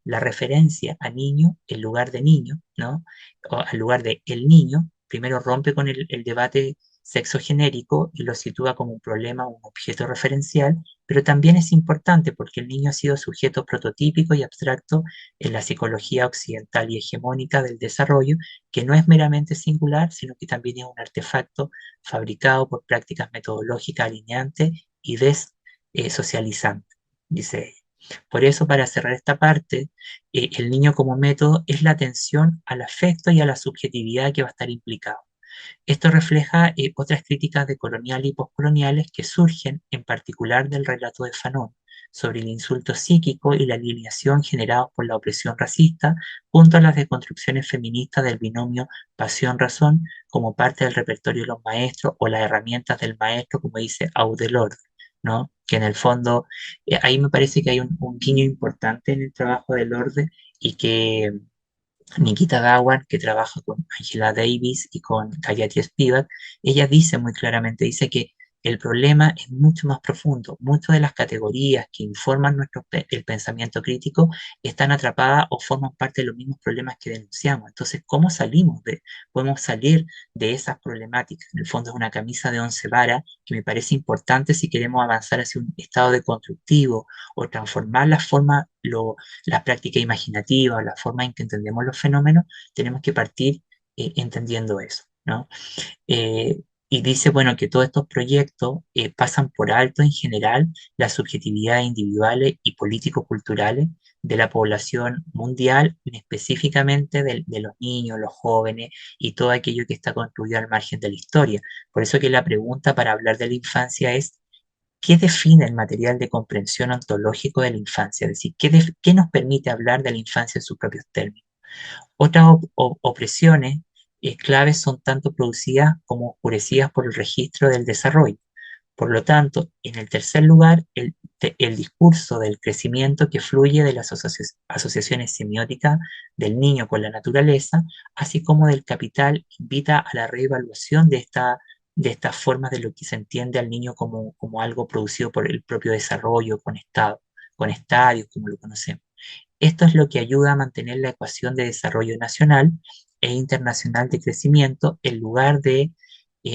la referencia a niño en lugar de niño, ¿no? O al lugar de el niño, primero rompe con el debate sexogenérico y lo sitúa como un problema, un objeto referencial, pero también es importante porque el niño ha sido sujeto prototípico y abstracto en la psicología occidental y hegemónica del desarrollo, que no es meramente singular, sino que también es un artefacto fabricado por prácticas metodológicas alineantes y desocializantes, dice ella. Por eso, para cerrar esta parte, el niño como método es la atención al afecto y a la subjetividad que va a estar implicado. Esto refleja otras críticas de colonial y postcoloniales que surgen en particular del relato de Fanon sobre el insulto psíquico y la alienación generados por la opresión racista, junto a las deconstrucciones feministas del binomio pasión-razón como parte del repertorio de los maestros o las herramientas del maestro, como dice Audelord, ¿no? Que en el fondo, ahí me parece que hay un guiño importante en el trabajo de Lorde y que Nikita Dawar, que trabaja con Angela Davis y con Gayatri Spivak, ella dice muy claramente, dice que el problema es mucho más profundo. Muchas de las categorías que informan el pensamiento crítico están atrapadas o forman parte de los mismos problemas que denunciamos. Entonces, ¿cómo podemos salir de esas problemáticas? En el fondo es una camisa de once varas que me parece importante si queremos avanzar hacia un estado de constructivo o transformar la forma, las prácticas imaginativas, la forma en que entendemos los fenómenos, tenemos que partir entendiendo eso, ¿no? Y dice, bueno, que todos estos proyectos pasan por alto en general las subjetividades individuales y político-culturales de la población mundial, específicamente de los niños, los jóvenes y todo aquello que está construido al margen de la historia. Por eso que la pregunta para hablar de la infancia es, ¿qué define el material de comprensión ontológico de la infancia? Es decir, ¿qué nos permite hablar de la infancia en sus propios términos? Otras opresiones claves son tanto producidas como oscurecidas por el registro del desarrollo. Por lo tanto, en el tercer lugar, el discurso del crecimiento que fluye de las asociaciones semióticas del niño con la naturaleza, así como del capital, invita a la reevaluación de estas formas de lo que se entiende al niño como algo producido por el propio desarrollo, con estadios, como lo conocemos. Esto es lo que ayuda a mantener la ecuación de desarrollo nacional e internacional de crecimiento en lugar de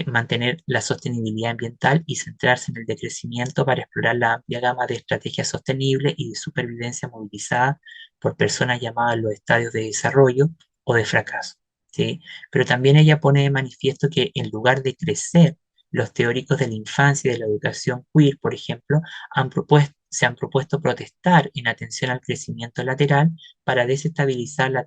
mantener la sostenibilidad ambiental y centrarse en el decrecimiento para explorar la amplia gama de estrategias sostenibles y de supervivencia movilizadas por personas llamadas los estadios de desarrollo o de fracaso. ¿Sí? Pero también ella pone de manifiesto que en lugar de crecer, los teóricos de la infancia y de la educación queer, por ejemplo, se han propuesto protestar en atención al crecimiento lateral para desestabilizar la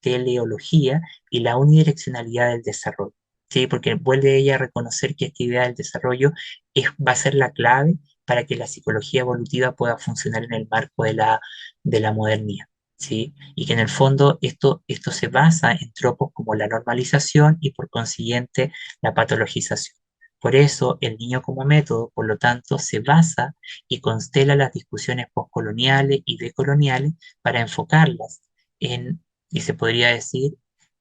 teleología y la unidireccionalidad del desarrollo. ¿Sí? Porque vuelve ella a reconocer que esta idea del desarrollo va a ser la clave para que la psicología evolutiva pueda funcionar en el marco de la modernidad. ¿Sí? Y que en el fondo esto se basa en tropos como la normalización y por consiguiente la patologización. Por eso el niño como método, por lo tanto, se basa y constela las discusiones postcoloniales y decoloniales para enfocarlas y se podría decir,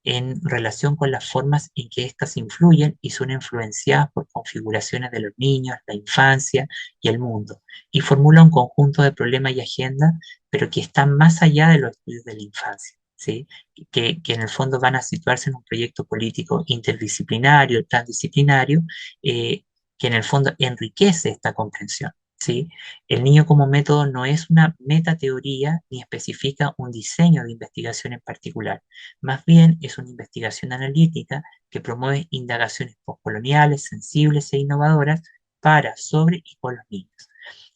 en relación con las formas en que éstas influyen y son influenciadas por configuraciones de los niños, la infancia y el mundo, y formula un conjunto de problemas y agendas, pero que están más allá de los estudios de la infancia. ¿Sí? Que en el fondo van a situarse en un proyecto político interdisciplinario, transdisciplinario, eh, que en el fondo enriquece esta comprensión. ¿sí? El niño como método no es una metateoría ni especifica un diseño de investigación en particular. Más bien es una investigación analítica que promueve indagaciones postcoloniales, sensibles e innovadoras para, sobre y con los niños.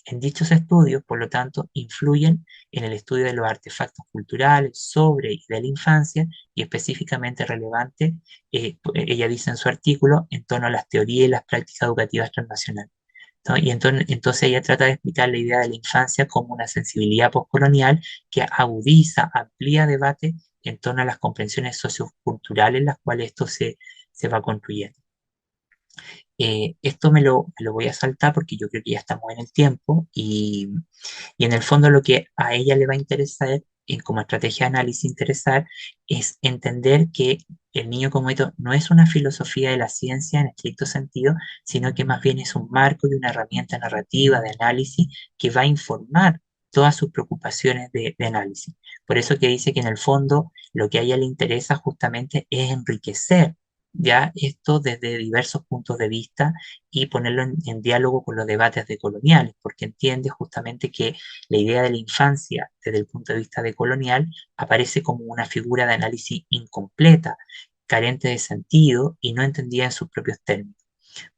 En dichos estudios, por lo tanto, influyen en el estudio de los artefactos culturales sobre y de la infancia y específicamente relevante, ella dice en su artículo, en torno a las teorías y las prácticas educativas transnacionales. ¿No? Y entonces ella trata de explicar la idea de la infancia como una sensibilidad postcolonial que agudiza, amplía debate en torno a las comprensiones socioculturales en las cuales esto se va construyendo. Esto me lo voy a saltar porque yo creo que ya estamos en el tiempo y en el fondo lo que a ella le va a interesar, como estrategia de análisis interesar, es entender que el niño como esto no es una filosofía de la ciencia en estricto sentido, sino que más bien es un marco y una herramienta narrativa de análisis que va a informar todas sus preocupaciones de análisis. Por eso que dice que en el fondo lo que a ella le interesa justamente es enriquecer ya esto desde diversos puntos de vista y ponerlo en diálogo con los debates decoloniales, porque entiende justamente que la idea de la infancia desde el punto de vista decolonial aparece como una figura de análisis incompleta, carente de sentido y no entendida en sus propios términos.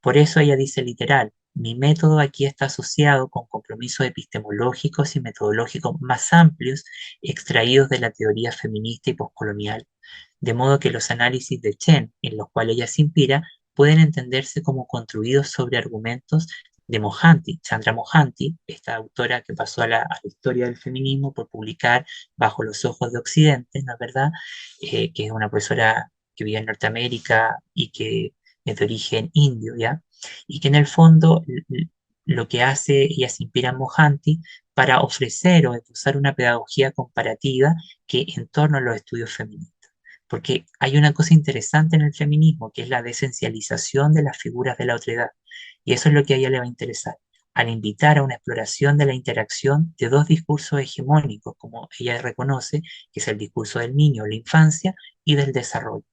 Por eso ella dice literal, mi método aquí está asociado con compromisos epistemológicos y metodológicos más amplios extraídos de la teoría feminista y postcolonial, de modo que los análisis de Chen, en los cuales ella se inspira, pueden entenderse como construidos sobre argumentos de Mohanty, Chandra Mohanty, esta autora que pasó a la historia del feminismo por publicar Bajo los ojos de Occidente, ¿no es verdad? Que es una profesora que vive en Norteamérica y que es de origen indio, ¿ya? Y que en el fondo lo que hace, ella se inspira en Mohanty para ofrecer o usar una pedagogía comparativa que en torno a los estudios feministas. Porque hay una cosa interesante en el feminismo, que es la desencialización de las figuras de la otredad. Y eso es lo que a ella le va a interesar, al invitar a una exploración de la interacción de dos discursos hegemónicos, como ella reconoce, que es el discurso del niño, la infancia, y del desarrollo.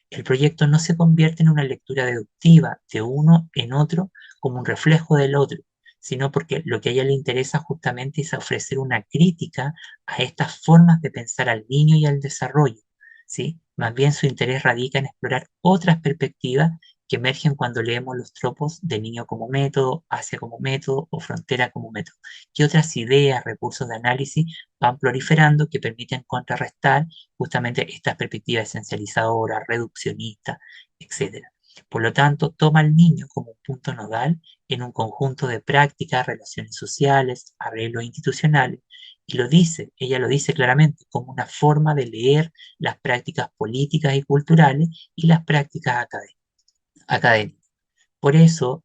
El proyecto no se convierte en una lectura deductiva de uno en otro como un reflejo del otro, sino porque lo que a ella le interesa justamente es ofrecer una crítica a estas formas de pensar al niño y al desarrollo, ¿sí? Más bien su interés radica en explorar otras perspectivas que emergen cuando leemos los tropos de niño como método, Asia como método o frontera como método. ¿Qué otras ideas, recursos de análisis van proliferando que permiten contrarrestar justamente estas perspectivas esencializadoras, reduccionistas, etcétera? Por lo tanto, toma al niño como un punto nodal en un conjunto de prácticas, relaciones sociales, arreglos institucionales, y lo dice, ella lo dice claramente, como una forma de leer las prácticas políticas y culturales y las prácticas académicas. Por eso,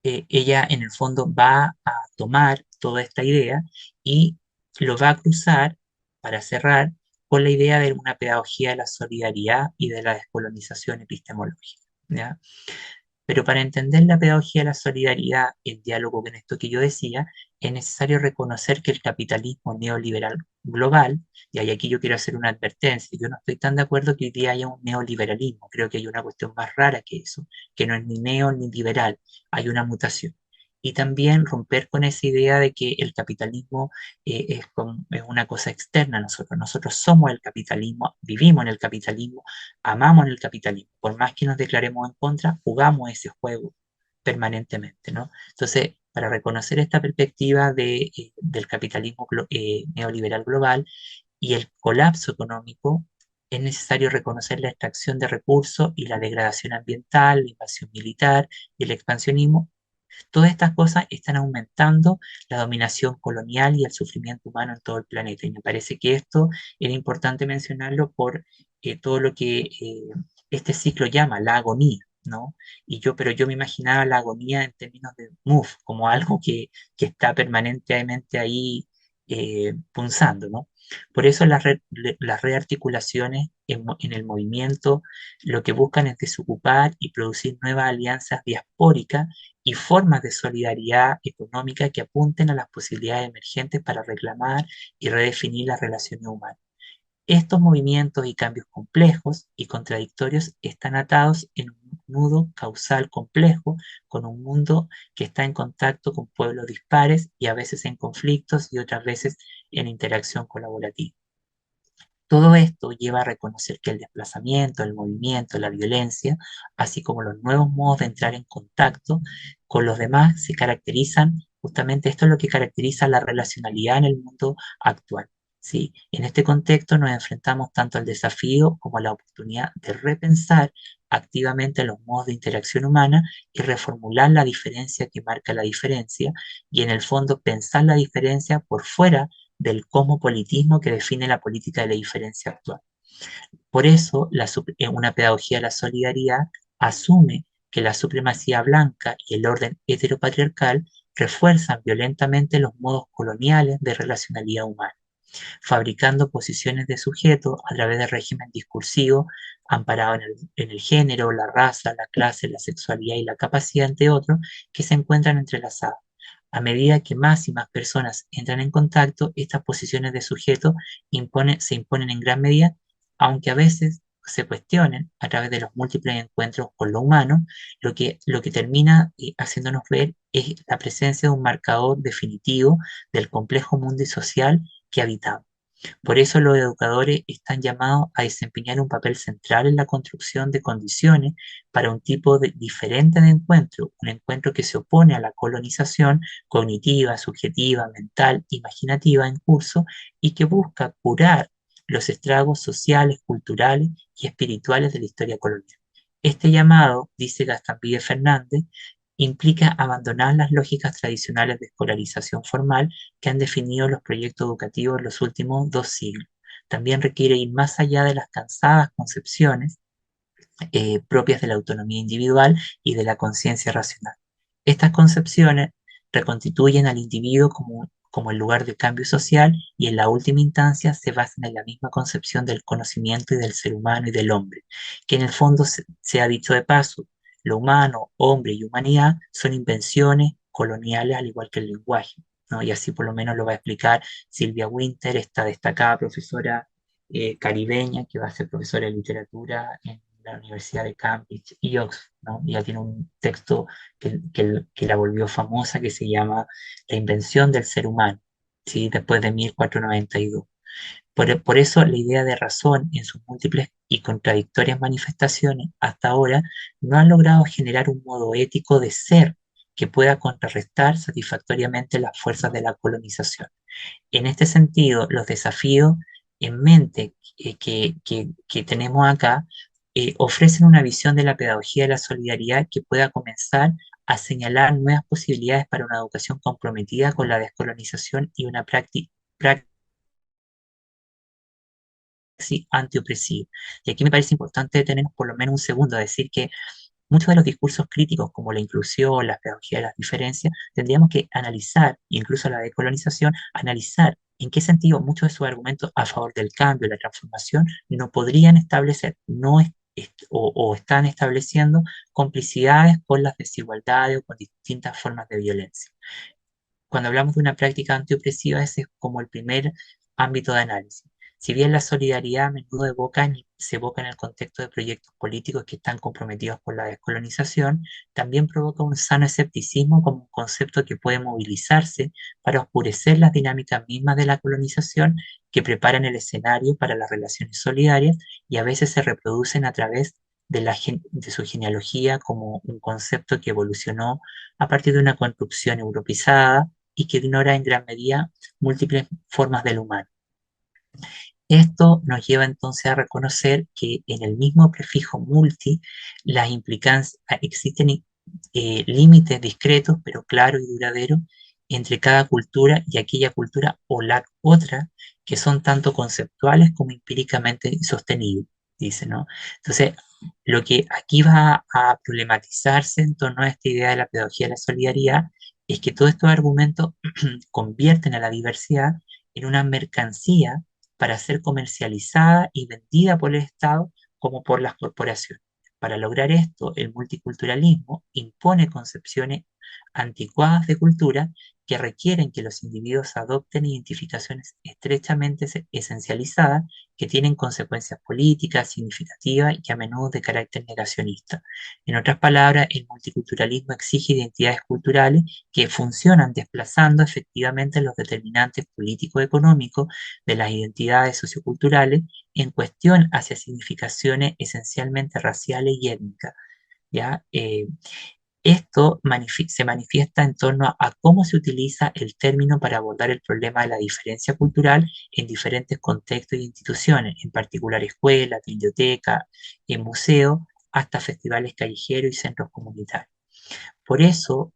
ella en el fondo va a tomar toda esta idea y lo va a cruzar para cerrar con la idea de una pedagogía de la solidaridad y de la descolonización epistemológica, ¿ya? Pero para entender la pedagogía de la solidaridad, en diálogo con esto que yo decía, es necesario reconocer que el capitalismo neoliberal global, y ahí aquí yo quiero hacer una advertencia, yo no estoy tan de acuerdo que hoy día haya un neoliberalismo, creo que hay una cuestión más rara que eso, que no es ni neo ni liberal, hay una mutación. Y también romper con esa idea de que el capitalismo es una cosa externa a nosotros. Nosotros somos el capitalismo, vivimos en el capitalismo, amamos el capitalismo. Por más que nos declaremos en contra, jugamos ese juego permanentemente, ¿no? Entonces, para reconocer esta perspectiva del capitalismo neoliberal global y el colapso económico, es necesario reconocer la extracción de recursos y la degradación ambiental, la invasión militar y el expansionismo. Todas estas cosas están aumentando la dominación colonial y el sufrimiento humano en todo el planeta. Y me parece que esto era importante mencionarlo por todo lo que este ciclo llama la agonía, ¿no? Pero yo me imaginaba la agonía en términos de MOVE, como algo que está permanentemente ahí punzando, ¿no? Por eso las rearticulaciones en el movimiento lo que buscan es desocupar y producir nuevas alianzas diaspóricas y formas de solidaridad económica que apunten a las posibilidades emergentes para reclamar y redefinir las relaciones humanas. Estos movimientos y cambios complejos y contradictorios están atados en un nudo causal complejo con un mundo que está en contacto con pueblos dispares y a veces en conflictos y otras veces en interacción colaborativa. Todo esto lleva a reconocer que el desplazamiento, el movimiento, la violencia, así como los nuevos modos de entrar en contacto con los demás, se caracterizan, justamente esto es lo que caracteriza la relacionalidad en el mundo actual. ¿Sí? En este contexto nos enfrentamos tanto al desafío como a la oportunidad de repensar activamente los modos de interacción humana y reformular la diferencia que marca la diferencia y en el fondo pensar la diferencia por fuera del cosmopolitismo que define la política de la diferencia actual. Por eso, una pedagogía de la solidaridad asume que la supremacía blanca y el orden heteropatriarcal refuerzan violentamente los modos coloniales de relacionalidad humana, fabricando posiciones de sujeto a través de régimen discursivo amparado en el género, la raza, la clase, la sexualidad y la capacidad, entre otros, que se encuentran entrelazados. A medida que más y más personas entran en contacto, estas posiciones de sujeto se imponen en gran medida, aunque a veces se cuestionen a través de los múltiples encuentros con lo humano, lo que termina haciéndonos ver es la presencia de un marcador definitivo del complejo mundo y social que habitamos. Por eso los educadores están llamados a desempeñar un papel central en la construcción de condiciones para un tipo diferente de encuentro, un encuentro que se opone a la colonización cognitiva, subjetiva, mental, imaginativa en curso y que busca curar los estragos sociales, culturales y espirituales de la historia colonial. Este llamado, dice Gastambide Fernández, implica abandonar las lógicas tradicionales de escolarización formal que han definido los proyectos educativos en los últimos 2 siglos. También requiere ir más allá de las cansadas concepciones propias de la autonomía individual y de la conciencia racional. Estas concepciones reconstituyen al individuo como el lugar de cambio social y en la última instancia se basan en la misma concepción del conocimiento y del ser humano y del hombre, que en el fondo se ha dicho de paso, lo humano, hombre y humanidad son invenciones coloniales al igual que el lenguaje, ¿no? Y así por lo menos lo va a explicar Silvia Winter, esta destacada profesora caribeña que va a ser profesora de literatura en la Universidad de Cambridge y Oxford, ¿no? Y ella tiene un texto que la volvió famosa que se llama La invención del ser humano, ¿sí? Después de 1492. Por eso la idea de razón en sus múltiples y contradictorias manifestaciones hasta ahora no ha logrado generar un modo ético de ser que pueda contrarrestar satisfactoriamente las fuerzas de la colonización. En este sentido, los desafíos en mente que tenemos acá ofrecen una visión de la pedagogía de la solidaridad que pueda comenzar a señalar nuevas posibilidades para una educación comprometida con la descolonización y una praxis antiopresiva. Y aquí me parece importante detenernos por lo menos un segundo a decir que muchos de los discursos críticos como la inclusión, la pedagogía de las diferencias, tendríamos que analizar, incluso la decolonización, analizar en qué sentido muchos de sus argumentos a favor del cambio, la transformación, no podrían establecer, no o están estableciendo complicidades con las desigualdades o con distintas formas de violencia. Cuando hablamos de una práctica antiopresiva, ese es como el primer ámbito de análisis. Si bien la solidaridad a menudo se evoca en el contexto de proyectos políticos que están comprometidos con la descolonización, también provoca un sano escepticismo como un concepto que puede movilizarse para oscurecer las dinámicas mismas de la colonización que preparan el escenario para las relaciones solidarias y a veces se reproducen a través de su genealogía como un concepto que evolucionó a partir de una construcción europeizada y que ignora en gran medida múltiples formas del humano. Esto nos lleva entonces a reconocer que en el mismo prefijo multi las implicancias existen límites discretos pero claros y duraderos entre cada cultura y aquella cultura o la otra que son tanto conceptuales como empíricamente sostenibles, dice, ¿no? Entonces, lo que aquí va a problematizarse en torno a esta idea de la pedagogía de la solidaridad es que todos estos argumentos convierten a la diversidad en una mercancía para ser comercializada y vendida por el Estado como por las corporaciones. Para lograr esto, el multiculturalismo impone concepciones anticuadas de cultura que requieren que los individuos adopten identificaciones estrechamente esencializadas que tienen consecuencias políticas significativas y a menudo de carácter negacionista. En otras palabras, el multiculturalismo exige identidades culturales que funcionan desplazando efectivamente los determinantes político-económicos de las identidades socioculturales en cuestión hacia significaciones esencialmente raciales y étnicas. ¿Ya? Esto se manifiesta en torno a cómo se utiliza el término para abordar el problema de la diferencia cultural en diferentes contextos y instituciones, en particular escuelas, bibliotecas, museos, hasta festivales callejeros y centros comunitarios. Por eso,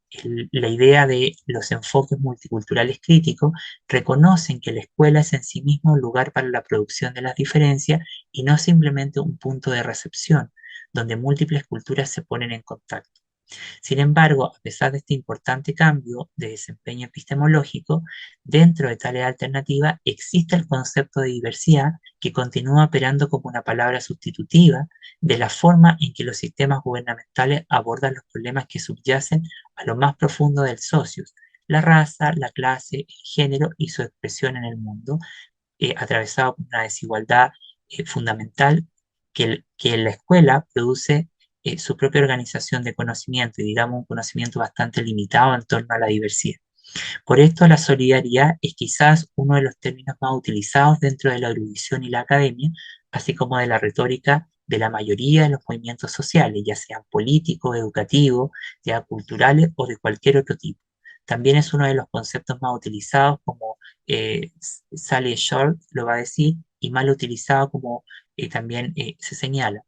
la idea de los enfoques multiculturales críticos reconocen que la escuela es en sí misma un lugar para la producción de las diferencias y no simplemente un punto de recepción, donde múltiples culturas se ponen en contacto. Sin embargo, a pesar de este importante cambio de desempeño epistemológico, dentro de tales alternativas existe el concepto de diversidad que continúa operando como una palabra sustitutiva de la forma en que los sistemas gubernamentales abordan los problemas que subyacen a lo más profundo del socios, la raza, la clase, el género y su expresión en el mundo, atravesado por una desigualdad fundamental que la escuela produce su propia organización de conocimiento y digamos un conocimiento bastante limitado en torno a la diversidad. Por esto la solidaridad es quizás uno de los términos más utilizados dentro de la erudición y la academia, así como de la retórica de la mayoría de los movimientos sociales, ya sean políticos, educativos, ya culturales o de cualquier otro tipo. También es uno de los conceptos más utilizados, como eh, Sally Short lo va a decir, y mal utilizado como también se señala,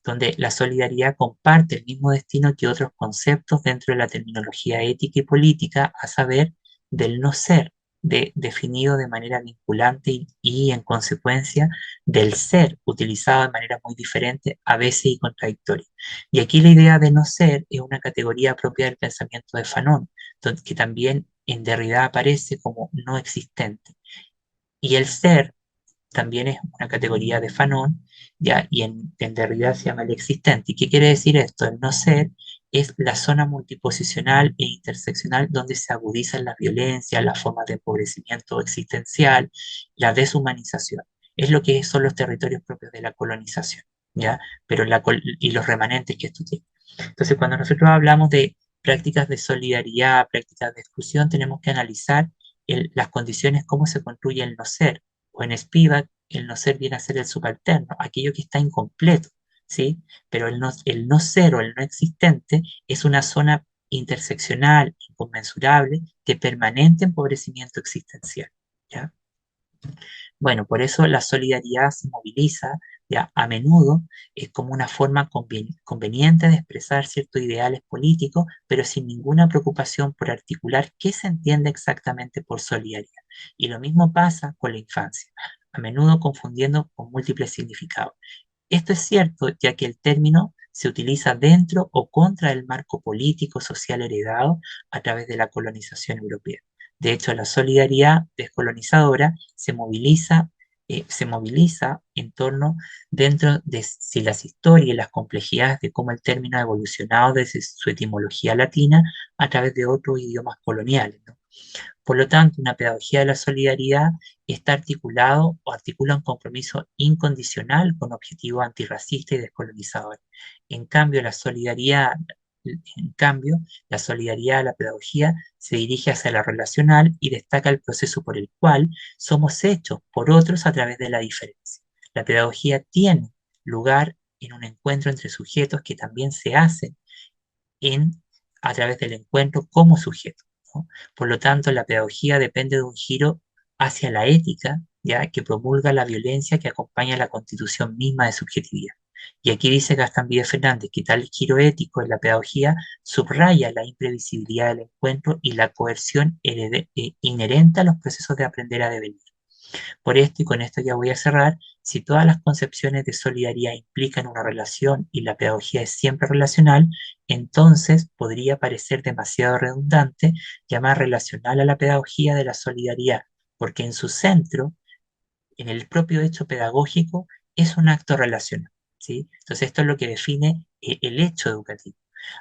donde la solidaridad comparte el mismo destino que otros conceptos dentro de la terminología ética y política, a saber, del no ser, definido de manera vinculante y, en consecuencia del ser, utilizado de manera muy diferente, a veces y contradictoria. Y aquí la idea de no ser es una categoría propia del pensamiento de Fanon, que también en Derrida aparece como no existente. Y el ser también es una categoría de Fanon, ¿ya? Y en Derrida se llama el existente. ¿Y qué quiere decir esto? El no ser es la zona multiposicional e interseccional donde se agudizan las violencias, las formas de empobrecimiento existencial, la deshumanización. Es lo que son los territorios propios de la colonización, ¿ya? Pero y los remanentes que esto tiene. Entonces, cuando nosotros hablamos de prácticas de solidaridad, prácticas de exclusión, tenemos que analizar las condiciones, cómo se construye el no ser, o en Spivak, el no ser viene a ser el subalterno, aquello que está incompleto, ¿sí? Pero el no ser o el no existente es una zona interseccional, inconmensurable, de permanente empobrecimiento existencial, ¿ya? Bueno, por eso la solidaridad se moviliza, ya a menudo es como una forma conveniente de expresar ciertos ideales políticos, pero sin ninguna preocupación por articular qué se entiende exactamente por solidaridad. Y lo mismo pasa con la infancia, a menudo confundiendo con múltiples significados. Esto es cierto, ya que el término se utiliza dentro o contra el marco político social heredado a través de la colonización europea. De hecho, la solidaridad descolonizadora se moviliza en torno dentro de si las historias y las complejidades de cómo el término ha evolucionado desde su etimología latina a través de otros idiomas coloniales, ¿no? Por lo tanto, una pedagogía de la solidaridad está articulado o articula un compromiso incondicional con objetivos antirracistas y descolonizadores. En cambio, la solidaridad de la pedagogía se dirige hacia la relacional y destaca el proceso por el cual somos hechos por otros a través de la diferencia. La pedagogía tiene lugar en un encuentro entre sujetos que también se hacen en, a través del encuentro como sujeto, ¿no? Por lo tanto, la pedagogía depende de un giro hacia la ética, ¿ya? Que promulga la violencia que acompaña la constitución misma de subjetividad. Y aquí dice Gastón Vídeo Fernández que tal giro ético en la pedagogía subraya la imprevisibilidad del encuentro y la coerción inherente a los procesos de aprender a devenir. Por esto, y con esto ya voy a cerrar, si todas las concepciones de solidaridad implican una relación y la pedagogía es siempre relacional, entonces podría parecer demasiado redundante llamar relacional a la pedagogía de la solidaridad, porque en su centro, en el propio hecho pedagógico, es un acto relacional, ¿sí? Entonces esto es lo que define el hecho educativo.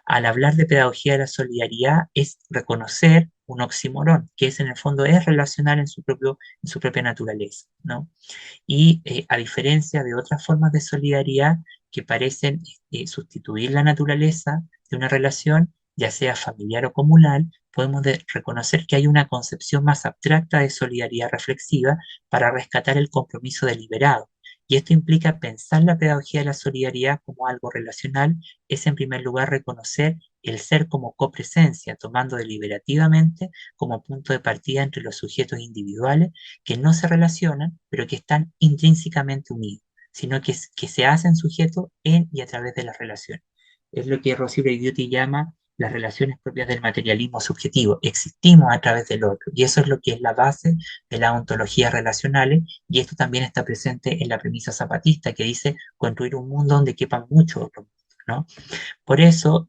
Al hablar de pedagogía de la solidaridad es reconocer un oxímoron, que es en el fondo es relacional en su propia naturaleza, ¿no? Y a diferencia de otras formas de solidaridad que parecen sustituir la naturaleza de una relación, ya sea familiar o comunal, podemos reconocer que hay una concepción más abstracta de solidaridad reflexiva para rescatar el compromiso deliberado. Y esto implica pensar la pedagogía de la solidaridad como algo relacional, es en primer lugar reconocer el ser como copresencia, tomando deliberativamente como punto de partida entre los sujetos individuales que no se relacionan, pero que están intrínsecamente unidos, sino que se hacen sujetos en y a través de las relaciones. Es lo que Rossi Braidotti llama las relaciones propias del materialismo subjetivo. Existimos a través del otro, y eso es lo que es la base de las ontologías relacionales, y esto también está presente en la premisa zapatista que dice construir un mundo donde quepan muchos otros mundos, ¿no? Por eso,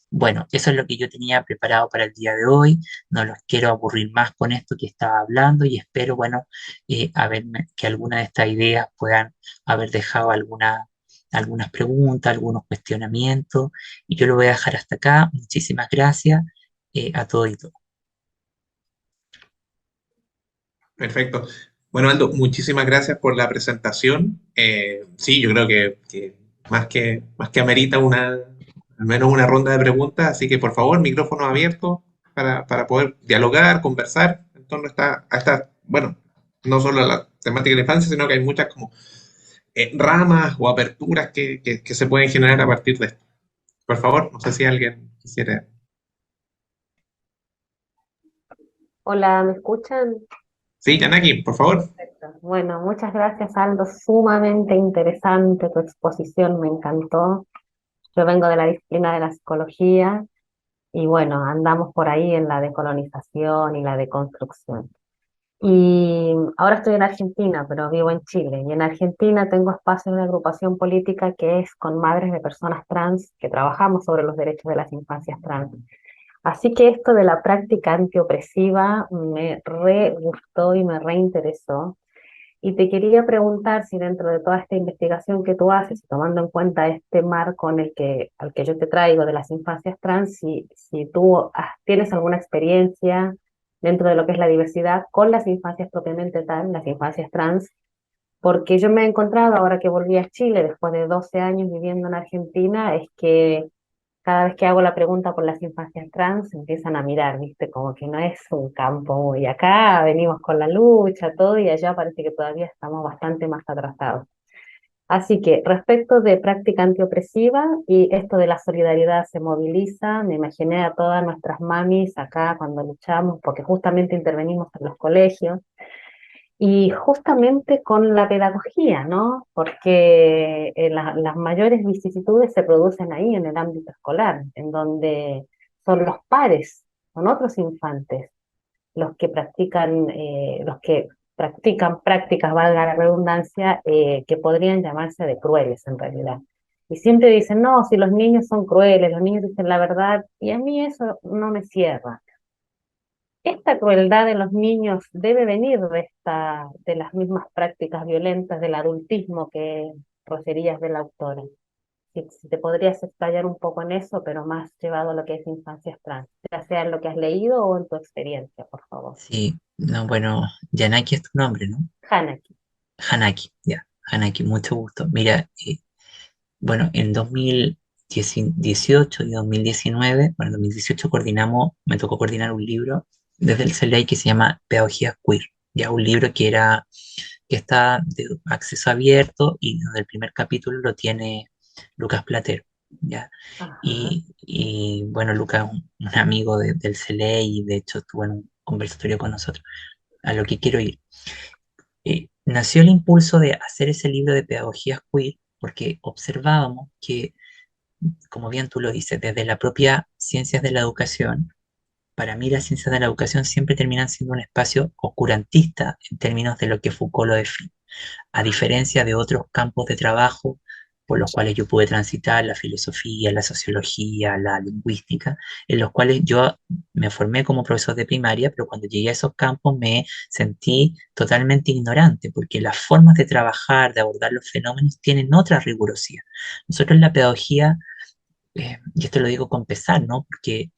bueno, eso es lo que yo tenía preparado para el día de hoy. No los quiero aburrir más con esto que estaba hablando y espero, bueno, que alguna de estas ideas puedan haber dejado algunas preguntas, algunos cuestionamientos. Y yo lo voy a dejar hasta acá. Muchísimas gracias a todos y todas. Perfecto. Bueno, Aldo, muchísimas gracias por la presentación. Sí, yo creo que más que amerita al menos una ronda de preguntas, así que por favor, micrófono abierto para poder dialogar, conversar en torno bueno, no solo a la temática de la infancia, sino que hay muchas como ramas o aperturas que se pueden generar a partir de esto. Por favor, no sé si alguien quisiera. Hola, ¿me escuchan? Sí, Yanaki, por favor. Perfecto. Bueno, muchas gracias, Aldo. Sumamente interesante tu exposición, me encantó. Yo vengo de la disciplina de la psicología y bueno, andamos por ahí en la decolonización y la deconstrucción. Y ahora estoy en Argentina, pero vivo en Chile. Y en Argentina tengo espacio en una agrupación política que es con madres de personas trans, que trabajamos sobre los derechos de las infancias trans. Así que esto de la práctica antiopresiva me re gustó y me reinteresó. Y te quería preguntar si dentro de toda esta investigación que tú haces, tomando en cuenta este marco en al que yo te traigo de las infancias trans, si tú tienes alguna experiencia dentro de lo que es la diversidad con las infancias propiamente tal, las infancias trans, porque yo me he encontrado ahora que volví a Chile después de 12 años viviendo en Argentina, es que cada vez que hago la pregunta por las infancias trans, empiezan a mirar, ¿viste? Como que no es un campo muy acá, venimos con la lucha, todo, y allá parece que todavía estamos bastante más atrasados. Así que respecto de práctica antiopresiva y esto de la solidaridad se moviliza, me imaginé a todas nuestras mamis acá cuando luchamos, porque justamente intervenimos en los colegios, y justamente con la pedagogía, ¿no? Porque las mayores vicisitudes se producen ahí en el ámbito escolar, en donde son los pares, son otros infantes los que practican prácticas, valga la redundancia, que podrían llamarse de crueles en realidad. Y siempre dicen, no, si los niños son crueles, los niños dicen la verdad, y a mí eso no me cierra. Esta crueldad de los niños debe venir de las mismas prácticas violentas del adultismo que procerías de la autora. Si te podrías explayar un poco en eso, pero más llevado a lo que es infancias trans, ya sea en lo que has leído o en tu experiencia, por favor. Sí, no, bueno, Yanaki es tu nombre, ¿no? Hanaki. Hanaki, ya. Hanaki, mucho gusto. Mira, bueno, en 2018 y 2019, bueno, en 2018 me tocó coordinar un libro desde el CELEI que se llama Pedagogía Queer, ya un libro que está de acceso abierto y donde el primer capítulo lo tiene Lucas Platero, ya. Ajá. Y bueno, Lucas es un amigo del CELEI y de hecho estuvo en un conversatorio con nosotros, a lo que quiero ir. Nació el impulso de hacer ese libro de pedagogía queer porque observábamos que, como bien tú lo dices, desde la propia ciencias de la educación, para mí las ciencias de la educación siempre terminan siendo un espacio oscurantista en términos de lo que Foucault lo define, a diferencia de otros campos de trabajo por los cuales yo pude transitar, la filosofía, la sociología, la lingüística, en los cuales yo me formé como profesor de primaria, pero cuando llegué a esos campos me sentí totalmente ignorante, porque las formas de trabajar, de abordar los fenómenos, tienen otra rigurosidad. Nosotros en la pedagogía y esto lo digo con pesar, ¿no? Porque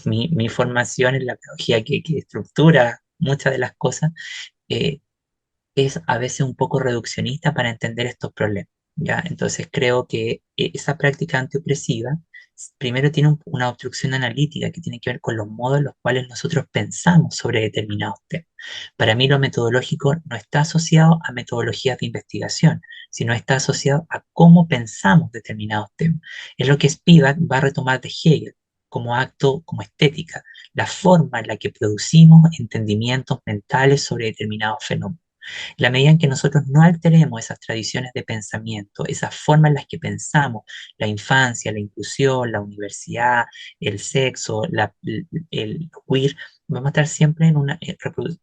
mi formación en la pedagogía que estructura muchas de las cosas, eh, es a veces un poco reduccionista para entender estos problemas, ¿ya? Entonces creo que esa práctica antiopresiva primero tiene una obstrucción analítica que tiene que ver con los modos en los cuales nosotros pensamos sobre determinados temas. Para mí lo metodológico no está asociado a metodologías de investigación, sino está asociado a cómo pensamos determinados temas. Es lo que Spivak va a retomar de Hegel como acto, como estética, la forma en la que producimos entendimientos mentales sobre determinados fenómenos. La medida en que nosotros no alteremos esas tradiciones de pensamiento, esas formas en las que pensamos, la infancia, la inclusión, la universidad, el sexo, el queer, vamos a estar siempre en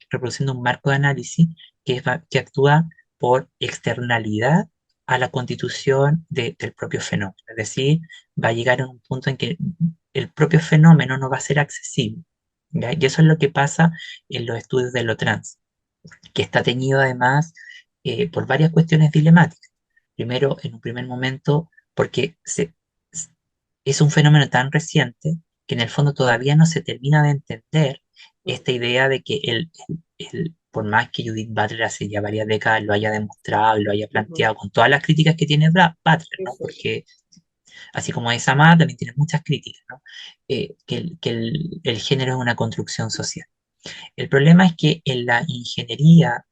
reproduciendo un marco de análisis que actúa por externalidad a la constitución del propio fenómeno. Es decir, va a llegar a un punto en que el propio fenómeno no va a ser accesible. ¿Ya? Y eso es lo que pasa en los estudios de lo trans, que está teñido además por varias cuestiones dilemáticas. Primero, en un primer momento, porque es un fenómeno tan reciente que en el fondo todavía no se termina de entender esta idea de que por más que Judith Butler hace ya varias décadas lo haya demostrado y lo haya Ujú. planteado con todas las críticas que tiene Butler, Sí, ¿no? sí. Porque así como es amada, también tiene muchas críticas, ¿no? Que el género es una construcción social. El problema es que en la ingeniería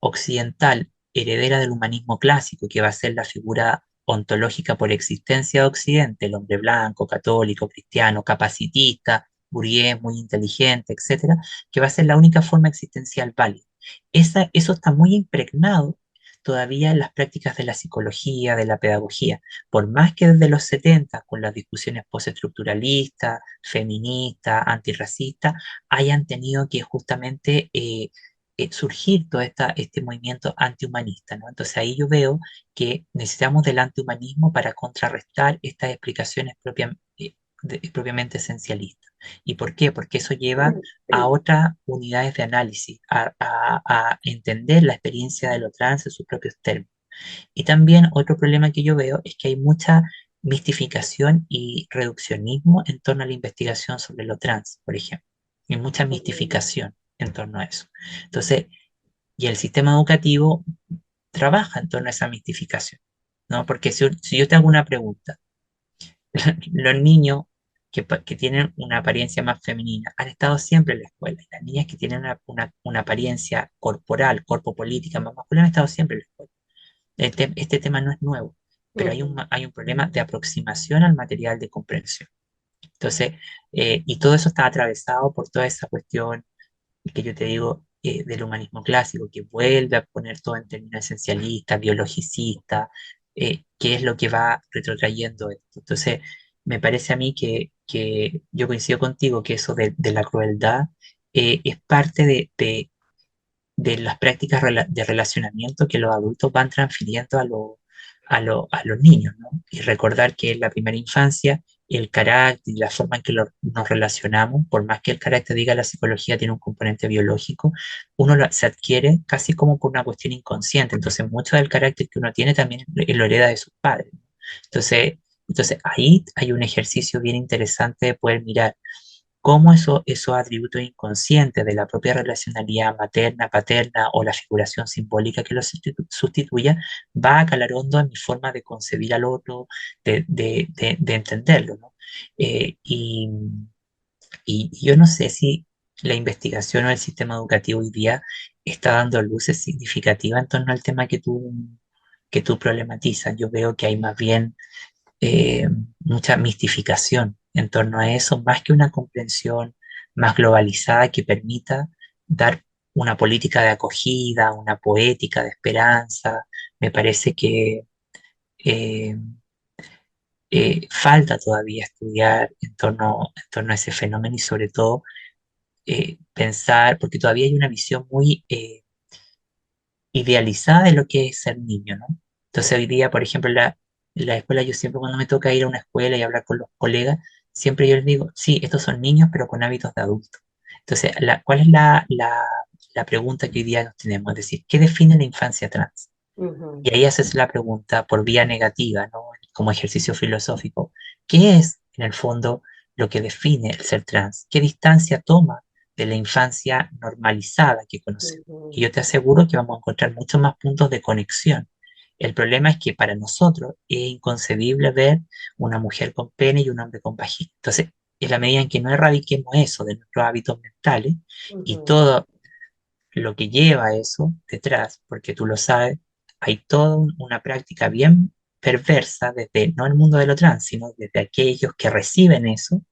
occidental, heredera del humanismo clásico, que va a ser la figura ontológica por existencia de Occidente, el hombre blanco, católico, cristiano, capacitista, burgués, muy inteligente, etcétera, que va a ser la única forma existencial válida. Eso está muy impregnado todavía en las prácticas de la psicología, de la pedagogía, por más que desde los 70, con las discusiones postestructuralistas, feministas, antirracistas, hayan tenido que justamente surgir todo este movimiento antihumanista, ¿no? Entonces ahí yo veo que necesitamos del antihumanismo para contrarrestar estas explicaciones propiamente esencialistas. ¿Y por qué? Porque eso lleva a otras unidades de análisis, a entender la experiencia de lo trans en sus propios términos. Y también otro problema que yo veo es que hay mucha mistificación y reduccionismo en torno a la investigación sobre lo trans, por ejemplo. Y mucha mistificación en torno a eso. Entonces, y el sistema educativo trabaja en torno a esa mistificación, ¿no? Porque si yo te hago una pregunta, los niños que tienen una apariencia más femenina han estado siempre en la escuela, y las niñas que tienen una apariencia corporal, corpo política más masculina han estado siempre en la escuela. Este tema no es nuevo, pero Ujú. hay un problema de aproximación al material de comprensión. Entonces, y todo eso está atravesado por toda esa cuestión que yo te digo del humanismo clásico, que vuelve a poner todo en términos esencialistas, biologicistas, que es lo que va retrotrayendo esto. Entonces, me parece a mí que yo coincido contigo que eso de la crueldad es parte de las prácticas de relacionamiento que los adultos van transfiriendo a los niños, ¿no? Y recordar que en la primera infancia el carácter y la forma en que nos relacionamos, por más que el carácter diga la psicología tiene un componente biológico, se adquiere casi como por una cuestión inconsciente. Entonces, mucho del carácter que uno tiene también lo hereda de sus padres, ¿no? Entonces, entonces ahí hay un ejercicio bien interesante de poder mirar cómo esos atributos inconscientes de la propia relacionalidad materna, paterna o la figuración simbólica que lo sustituya va a calar hondo en mi forma de concebir al otro, de entenderlo, ¿no? Eh, y, y yo no sé si la investigación o el sistema educativo hoy día está dando luces significativas en torno al tema que tú problematizas. Yo veo que hay más bien eh, mucha mistificación en torno a eso, más que una comprensión más globalizada que permita dar una política de acogida, una poética de esperanza. Me parece que eh, falta todavía estudiar en torno a ese fenómeno y sobre todo pensar, porque todavía hay una visión muy idealizada de lo que es ser niño, ¿no? Entonces hoy día, por ejemplo, en la escuela, yo siempre cuando me toca ir a una escuela y hablar con los colegas, siempre yo les digo, sí, estos son niños, pero con hábitos de adultos. Entonces, ¿cuál es la pregunta que hoy día nos tenemos? Es decir, ¿qué define la infancia trans? Ujú. Y ahí haces la pregunta por vía negativa, ¿no? como ejercicio filosófico, ¿qué es en el fondo lo que define el ser trans? ¿Qué distancia toma de la infancia normalizada que conocemos? Y ujú, yo te aseguro que vamos a encontrar muchos más puntos de conexión. El problema es que para nosotros es inconcebible ver una mujer con pene y un hombre con vagina. Entonces, en la medida en que no erradiquemos eso de nuestros hábitos mentales y ujú, todo lo que lleva a eso detrás, porque tú lo sabes, hay toda una práctica bien perversa desde no el mundo de lo trans, sino desde aquellos que reciben eso.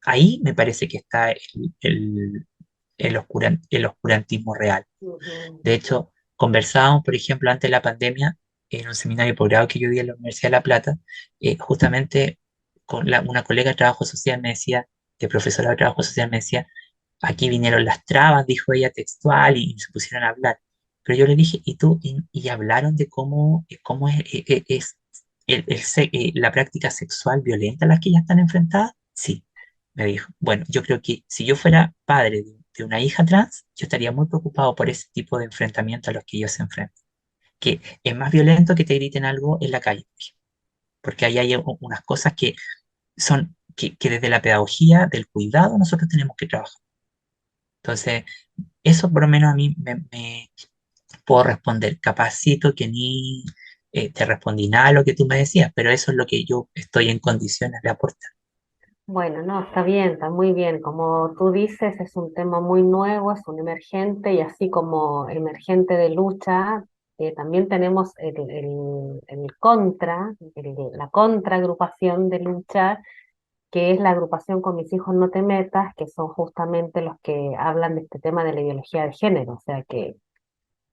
Ahí me parece que está el oscurantismo real. ujú. De hecho, conversábamos, por ejemplo, antes de la pandemia, en un seminario de posgrado que yo di en la Universidad de La Plata, justamente con una colega de trabajo social me decía, de profesora de trabajo social me decía, aquí vinieron las trabas, dijo ella textual, y se pusieron a hablar. Pero yo le dije, ¿y tú? Y hablaron de cómo es la práctica sexual violenta a la que ellas están enfrentadas. Sí, me dijo. Bueno, yo creo que si yo fuera padre de una hija trans, yo estaría muy preocupado por ese tipo de enfrentamiento a los que ellos se enfrentan. Que es más violento que te griten algo en la calle, por ejemplo, porque ahí hay unas cosas que son, que desde la pedagogía del cuidado nosotros tenemos que trabajar. Entonces, eso por lo menos a mí me puedo responder. Capacito que ni te respondí nada a lo que tú me decías, pero eso es lo que yo estoy en condiciones de aportar. Bueno, no, está bien, está muy bien. Como tú dices, es un tema muy nuevo, es un emergente y así como emergente de lucha, también tenemos el contra, la contraagrupación de lucha, que es la agrupación Con mis hijos no te metas, que son justamente los que hablan de este tema de la ideología de género. O sea que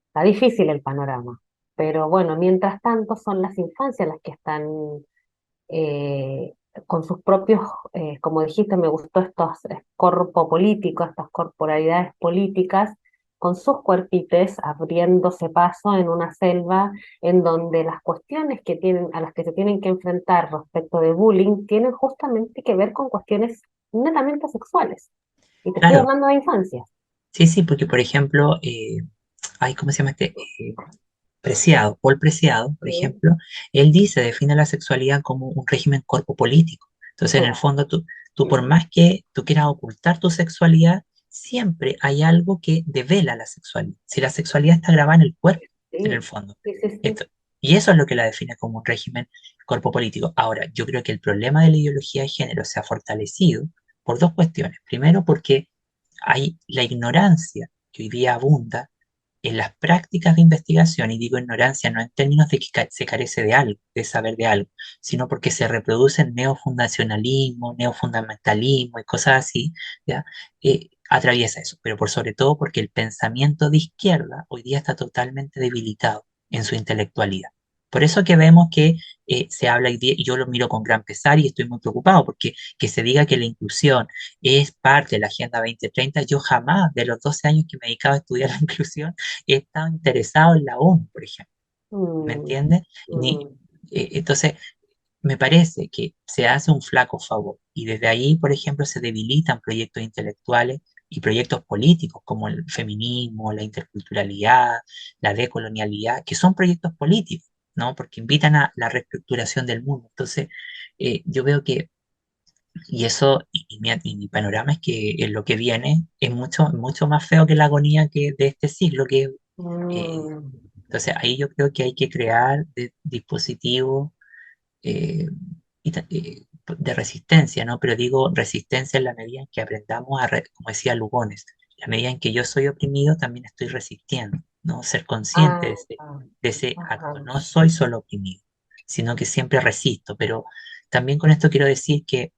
está difícil el panorama. Pero bueno, mientras tanto son las infancias las que están eh, con sus propios, como dijiste, me gustó estos corpos políticos, estas corporalidades políticas, con sus cuerpites abriéndose paso en una selva en donde las cuestiones que tienen, a las que se tienen que enfrentar respecto de bullying tienen justamente que ver con cuestiones netamente sexuales. Y te estoy Claro, hablando de infancia. sí, sí, porque por ejemplo, ay, ¿cómo se llama este? Preciado, Paul Preciado, por Sí, ejemplo, él dice, define la sexualidad como un régimen corpo político. Entonces, en el claro. fondo, tú por más que tú quieras ocultar tu sexualidad, siempre hay algo que devela la sexualidad. Si la sexualidad está grabada en el cuerpo, en el Sí, fondo. sí, sí, sí. Esto, y eso es lo que la define como un régimen corpo político. Ahora, yo creo que el problema de la ideología de género se ha fortalecido por dos cuestiones. Primero, porque hay la ignorancia que hoy día abunda en las prácticas de investigación, y digo ignorancia no en términos de que se carece de algo, de saber de algo, sino porque se reproducen neofundacionalismo, neofundamentalismo y cosas así, ¿ya? Atraviesa eso, pero por sobre todo porque el pensamiento de izquierda hoy día está totalmente debilitado en su intelectualidad. Por eso que vemos que se habla hoy día, y yo lo miro con gran pesar y estoy muy preocupado, porque que se diga que la inclusión es parte de la Agenda 2030, yo jamás, de los 12 años que me he dedicado a estudiar la inclusión, he estado interesado en la ONU, por ejemplo, ¿me Mm, entiendes? mm, Entonces, me parece que se hace un flaco favor y desde ahí, por ejemplo, se debilitan proyectos intelectuales y proyectos políticos como el feminismo, la interculturalidad, la decolonialidad, que son proyectos políticos, ¿no? Porque invitan a la reestructuración del mundo. Entonces, yo veo que, y eso, y mi panorama es que lo que viene es mucho, mucho más feo que la agonía que de este siglo, que eh, mm. entonces ahí yo creo que hay que crear dispositivos eh, de resistencia, ¿no? Pero digo resistencia en la medida en que aprendamos como decía Lugones, en la medida en que yo soy oprimido, también estoy resistiendo, ¿no? Ser consciente Ah, de ese acto. ajá. No soy solo oprimido, sino que siempre resisto, pero también con esto quiero decir que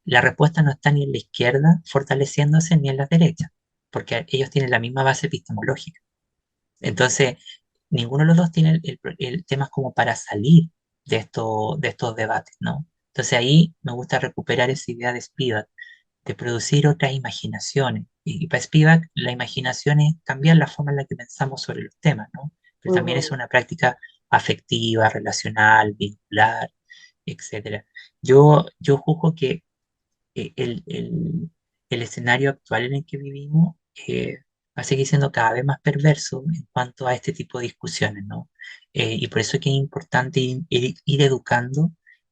la respuesta no está ni en la izquierda fortaleciéndose ni en la derecha, porque ellos tienen la misma base epistemológica. Entonces, ninguno de los dos tiene el tema como para salir de estos debates, ¿no? Entonces ahí me gusta recuperar esa idea de Spivak, de producir otras imaginaciones. Y para Spivak, la imaginación es cambiar la forma en la que pensamos sobre los temas, ¿no? Pero también es Ujú. una práctica afectiva, relacional, vincular, etcétera. Yo juzgo que el escenario actual en el que vivimos, va a seguir siendo cada vez más perverso en cuanto a este tipo de discusiones, ¿no? Y por eso es que es importante ir educando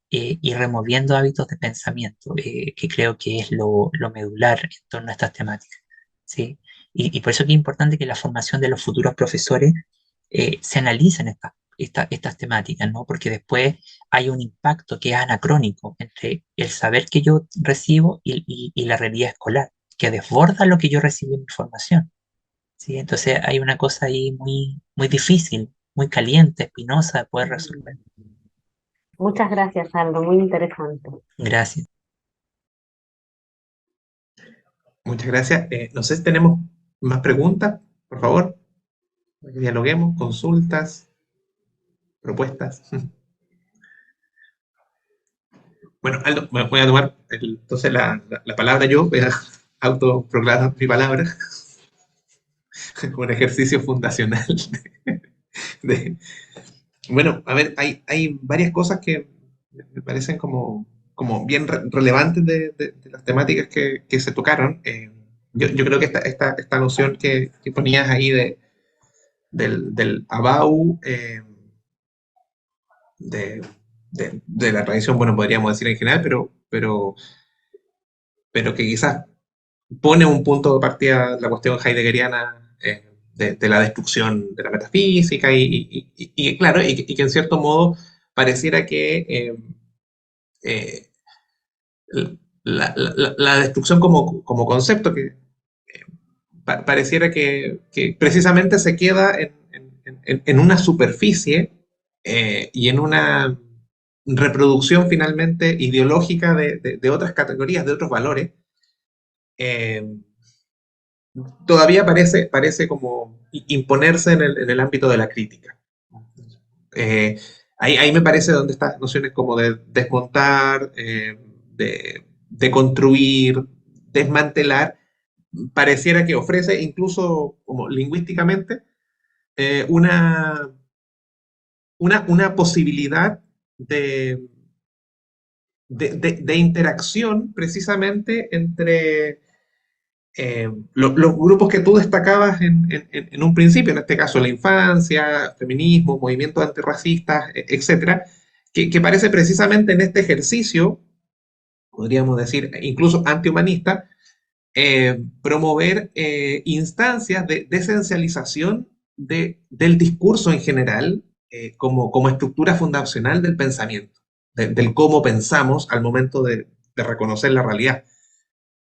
y removiendo hábitos de pensamiento, que creo que es lo medular en torno a estas temáticas, ¿sí? Y por eso que es importante que la formación de los futuros profesores se analicen estas temáticas, ¿no? Porque después hay un impacto que es anacrónico entre el saber que yo recibo y la realidad escolar, que desborda lo que yo recibí en mi formación, ¿sí? Entonces hay una cosa ahí muy, muy difícil, muy caliente, espinosa de poder resolver. Muchas gracias, Aldo, muy interesante. Gracias. Muchas gracias. No sé si tenemos más preguntas, por favor, para que dialoguemos, consultas, propuestas. Bueno, Aldo, me voy a tomar entonces la palabra yo, voy a autoproclamar mi palabra, un ejercicio fundacional. de- bueno, a ver, hay varias cosas que me parecen como bien relevantes de las temáticas que se tocaron. Yo creo que esta noción que ponías ahí del Abau, de, de la tradición, bueno, podríamos decir en general, pero que quizás pone un punto de partida la cuestión heideggeriana de la destrucción de la metafísica claro, y que en cierto modo pareciera que eh, la destrucción como concepto que pareciera que precisamente se queda en una superficie y en una reproducción finalmente ideológica de otras categorías, de otros valores, eh, todavía parece como imponerse en el ámbito de la crítica. Eh, ahí me parece donde estas nociones como de desmontar, de construir, desmantelar, pareciera que ofrece incluso como lingüísticamente una posibilidad de interacción precisamente entre los grupos que tú destacabas en un principio, en este caso la infancia, feminismo, movimientos antirracistas, etcétera, que parece precisamente en este ejercicio, podríamos decir incluso antihumanista, promover instancias de esencialización del discurso en general como estructura fundacional del pensamiento, del cómo pensamos al momento de reconocer la realidad,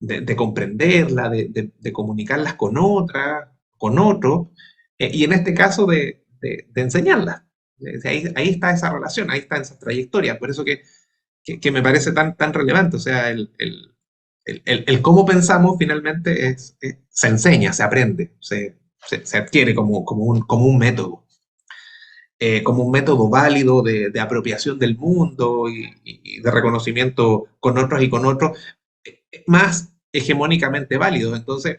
de comprenderla, de comunicarlas con otras, con otros, y en este caso de enseñarlas. Ahí está esa relación, ahí está esa trayectoria, por eso que me parece tan relevante, o sea, el cómo pensamos finalmente se enseña, se aprende, se adquiere como un método, como un método válido de apropiación del mundo y de reconocimiento con otros y con otros, más hegemónicamente válido. Entonces,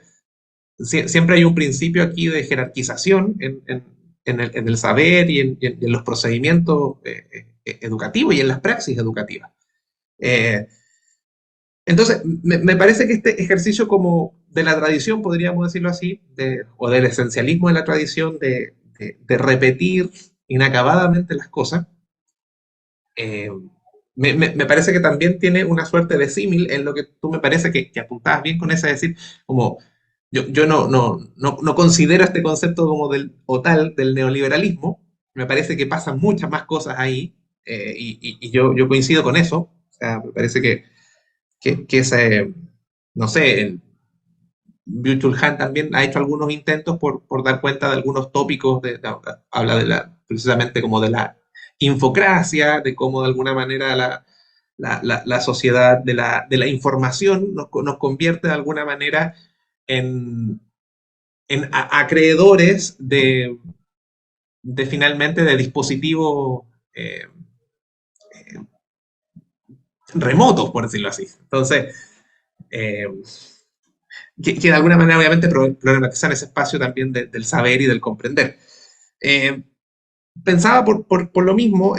siempre hay un principio aquí de jerarquización en el saber y en los procedimientos educativos y en las praxis educativas. Eh, entonces, me parece que este ejercicio como de la tradición, podríamos decirlo así, o del esencialismo de la tradición, de repetir inacabadamente las cosas, eh, me parece que también tiene una suerte de símil en lo que tú me parece que apuntabas bien con ese decir, como yo no considero este concepto como o tal del neoliberalismo, me parece que pasan muchas más cosas ahí, y yo coincido con eso, o sea, me parece que ese, no sé, el Byung-Chul Han también ha hecho algunos intentos por dar cuenta de algunos tópicos, habla precisamente como de la infocracia, de cómo de alguna manera la sociedad de la información nos convierte de alguna manera en acreedores de finalmente de dispositivos remotos, por decirlo así. Entonces, eh, que de alguna manera obviamente problematizan ese espacio también del saber y del comprender. Eh, Pensaba por lo mismo,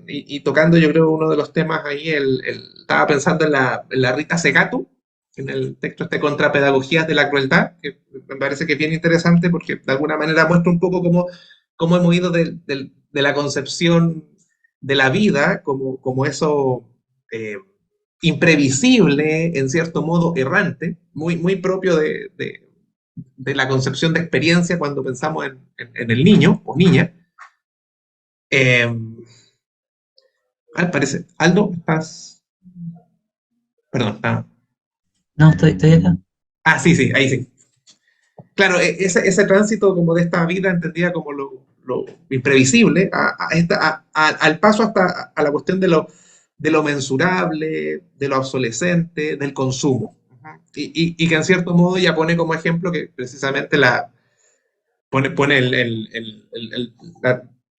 y tocando yo creo uno de los temas ahí, estaba pensando en la Rita Segato, en el texto este Contrapedagogías de la Crueldad, que me parece que es bien interesante porque de alguna manera muestra un poco cómo hemos ido de la concepción de la vida como eso eh, imprevisible, en cierto modo errante, muy propio de la concepción de experiencia cuando pensamos en el niño o niña. Eh, Parece, Aldo, estás... Perdón, No, estoy acá. sí, sí, ahí sí. Claro, ese tránsito como de esta vida entendida como lo imprevisible, al paso hasta a la cuestión de lo mensurable, de lo obsolescente, del consumo. Y que en cierto modo ya pone como ejemplo que precisamente pone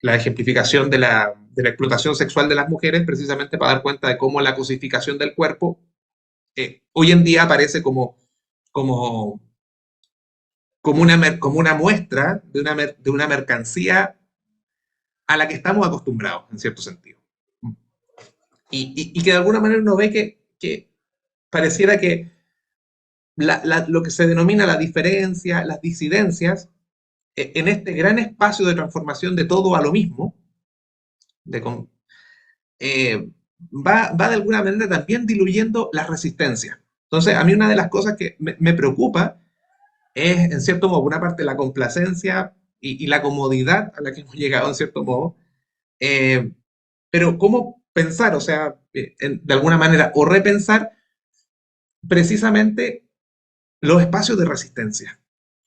la ejemplificación de la explotación sexual de las mujeres precisamente para dar cuenta de cómo la cosificación del cuerpo hoy en día aparece como como una muestra de una mercancía a la que estamos acostumbrados, en cierto sentido. Y que de alguna manera uno ve que pareciera que lo que se denomina la diferencia, las disidencias, en este gran espacio de transformación de todo a lo mismo, de, va de alguna manera también diluyendo las resistencias. Entonces, a mí una de las cosas que me preocupa es, en cierto modo, por una parte, la complacencia y la comodidad a la que hemos llegado, en cierto modo, eh, pero cómo pensar, o sea, de alguna manera, o repensar precisamente los espacios de resistencia,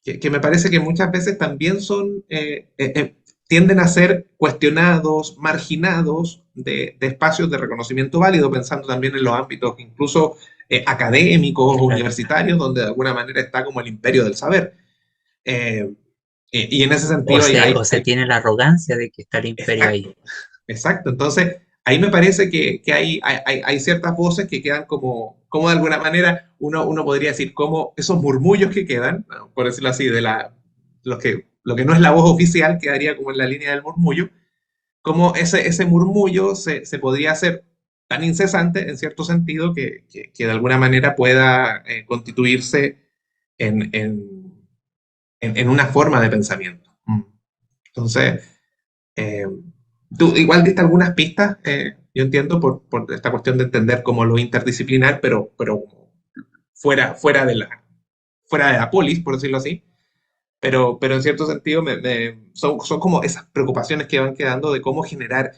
que me parece que muchas veces también tienden a ser cuestionados, marginados de espacios de reconocimiento válido, pensando también en los ámbitos incluso académicos o Claro. universitarios, donde de alguna manera está como el imperio del saber. Eh, y en ese O sentido se, o se tiene la arrogancia de que está el imperio ahí. exacto, exacto. Entonces, ahí me parece que hay ciertas voces que quedan como de alguna manera, uno podría decir, como esos murmullos que quedan, ¿no? Por decirlo así, lo que no es la voz oficial quedaría como en la línea del murmullo, como ese murmullo se podría hacer tan incesante, en cierto sentido, que de alguna manera pueda constituirse en una forma de pensamiento. Entonces, eh, tú igual diste algunas pistas, yo entiendo, por esta cuestión de entender como lo interdisciplinar, pero fuera de la polis, por decirlo así. Pero en cierto sentido son como esas preocupaciones que van quedando de cómo generar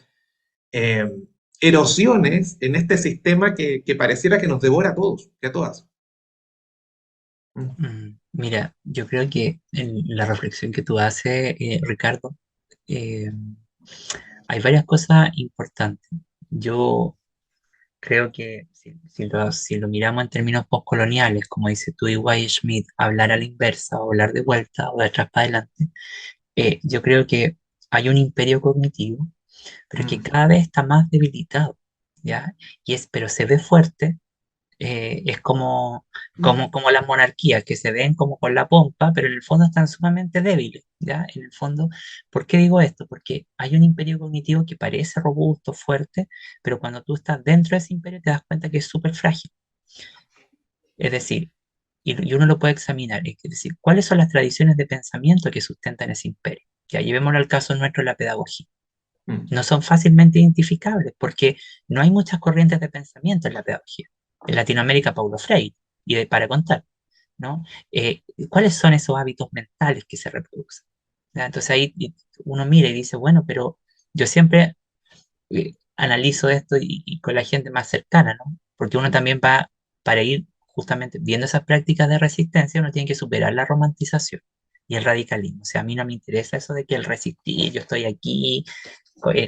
eh, erosiones en este sistema que pareciera que nos devora a todos y a todas. Mm, Mira, yo creo que en la reflexión que tú haces, Ricardo, eh, hay varias cosas importantes. Yo creo que si lo miramos en términos postcoloniales, como dice tú y Wyatt Schmidt, hablar a la inversa, o hablar de vuelta o de atrás para adelante, yo creo que hay un imperio cognitivo, pero es que mm, cada vez está más debilitado, ¿ya? Pero se ve fuerte. Es como las monarquías que se ven como con la pompa, pero en el fondo están sumamente débiles, ¿ya? En el fondo, ¿por qué digo esto? Porque hay un imperio cognitivo que parece robusto, fuerte, pero cuando tú estás dentro de ese imperio te das cuenta que es súper frágil. Es decir, y uno lo puede examinar, es decir, ¿cuáles son las tradiciones de pensamiento que sustentan ese imperio? Ya llevémoslo al caso nuestro de la pedagogía. mm, No son fácilmente identificables porque no hay muchas corrientes de pensamiento en la pedagogía. En Latinoamérica, Paulo Freire, para contar, ¿no? ¿Cuáles son esos hábitos mentales que se reproducen? ¿Ya? Entonces ahí uno mira y dice, bueno, pero yo siempre analizo esto y con la gente más cercana, ¿no? Porque uno también va, para ir justamente viendo esas prácticas de resistencia, uno tiene que superar la romantización y el radicalismo. O sea, a mí no me interesa eso de que el resistir, yo estoy aquí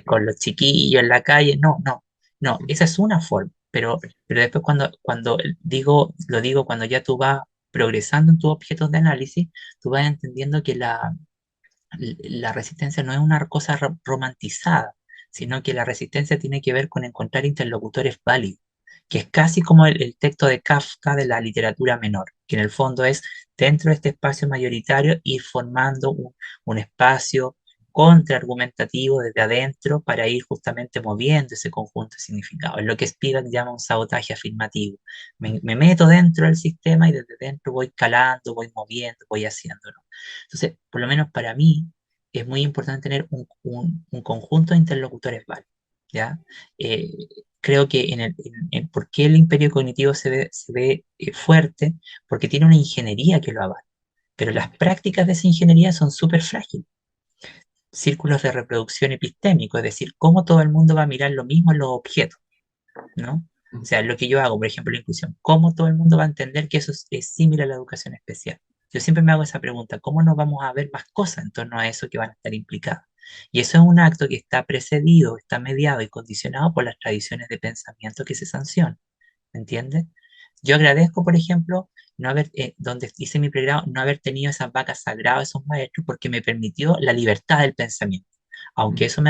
con los chiquillos en la calle. No, no, no, mm, esa es una forma, pero después cuando lo digo cuando ya tú vas progresando en tus objetos de análisis, tú vas entendiendo que la resistencia no es una cosa romantizada, sino que la resistencia tiene que ver con encontrar interlocutores válidos, que es casi como el texto de Kafka de la literatura menor, que en el fondo es dentro de este espacio mayoritario ir formando un espacio contraargumentativo desde adentro para ir justamente moviendo ese conjunto de significados. Es lo que Spivak llama un sabotaje afirmativo. Me meto dentro del sistema y desde dentro voy calando, voy moviendo, voy haciéndolo. Entonces, por lo menos para mí, es muy importante tener un conjunto de interlocutores válidos, ¿ya? Eh, Creo que ¿por qué el imperio cognitivo se ve fuerte? Porque tiene una ingeniería que lo avala, pero las prácticas de esa ingeniería son súper frágiles. Círculos de reproducción epistémico, es decir, cómo todo el mundo va a mirar lo mismo en los objetos, ¿no? O sea, lo que yo hago, por ejemplo, la inclusión, ¿cómo todo el mundo va a entender que eso es similar a la educación especial? Yo siempre me hago esa pregunta, ¿cómo nos vamos a ver más cosas en torno a eso que van a estar implicadas? Y eso es un acto que está precedido, está mediado y condicionado por las tradiciones de pensamiento que se sancionan. ¿Me entiendes? Yo agradezco, por ejemplo, no haber, donde hice mi pregrado, no haber tenido esas vacas sagradas, esos maestros, porque me permitió la libertad del pensamiento. Aunque eso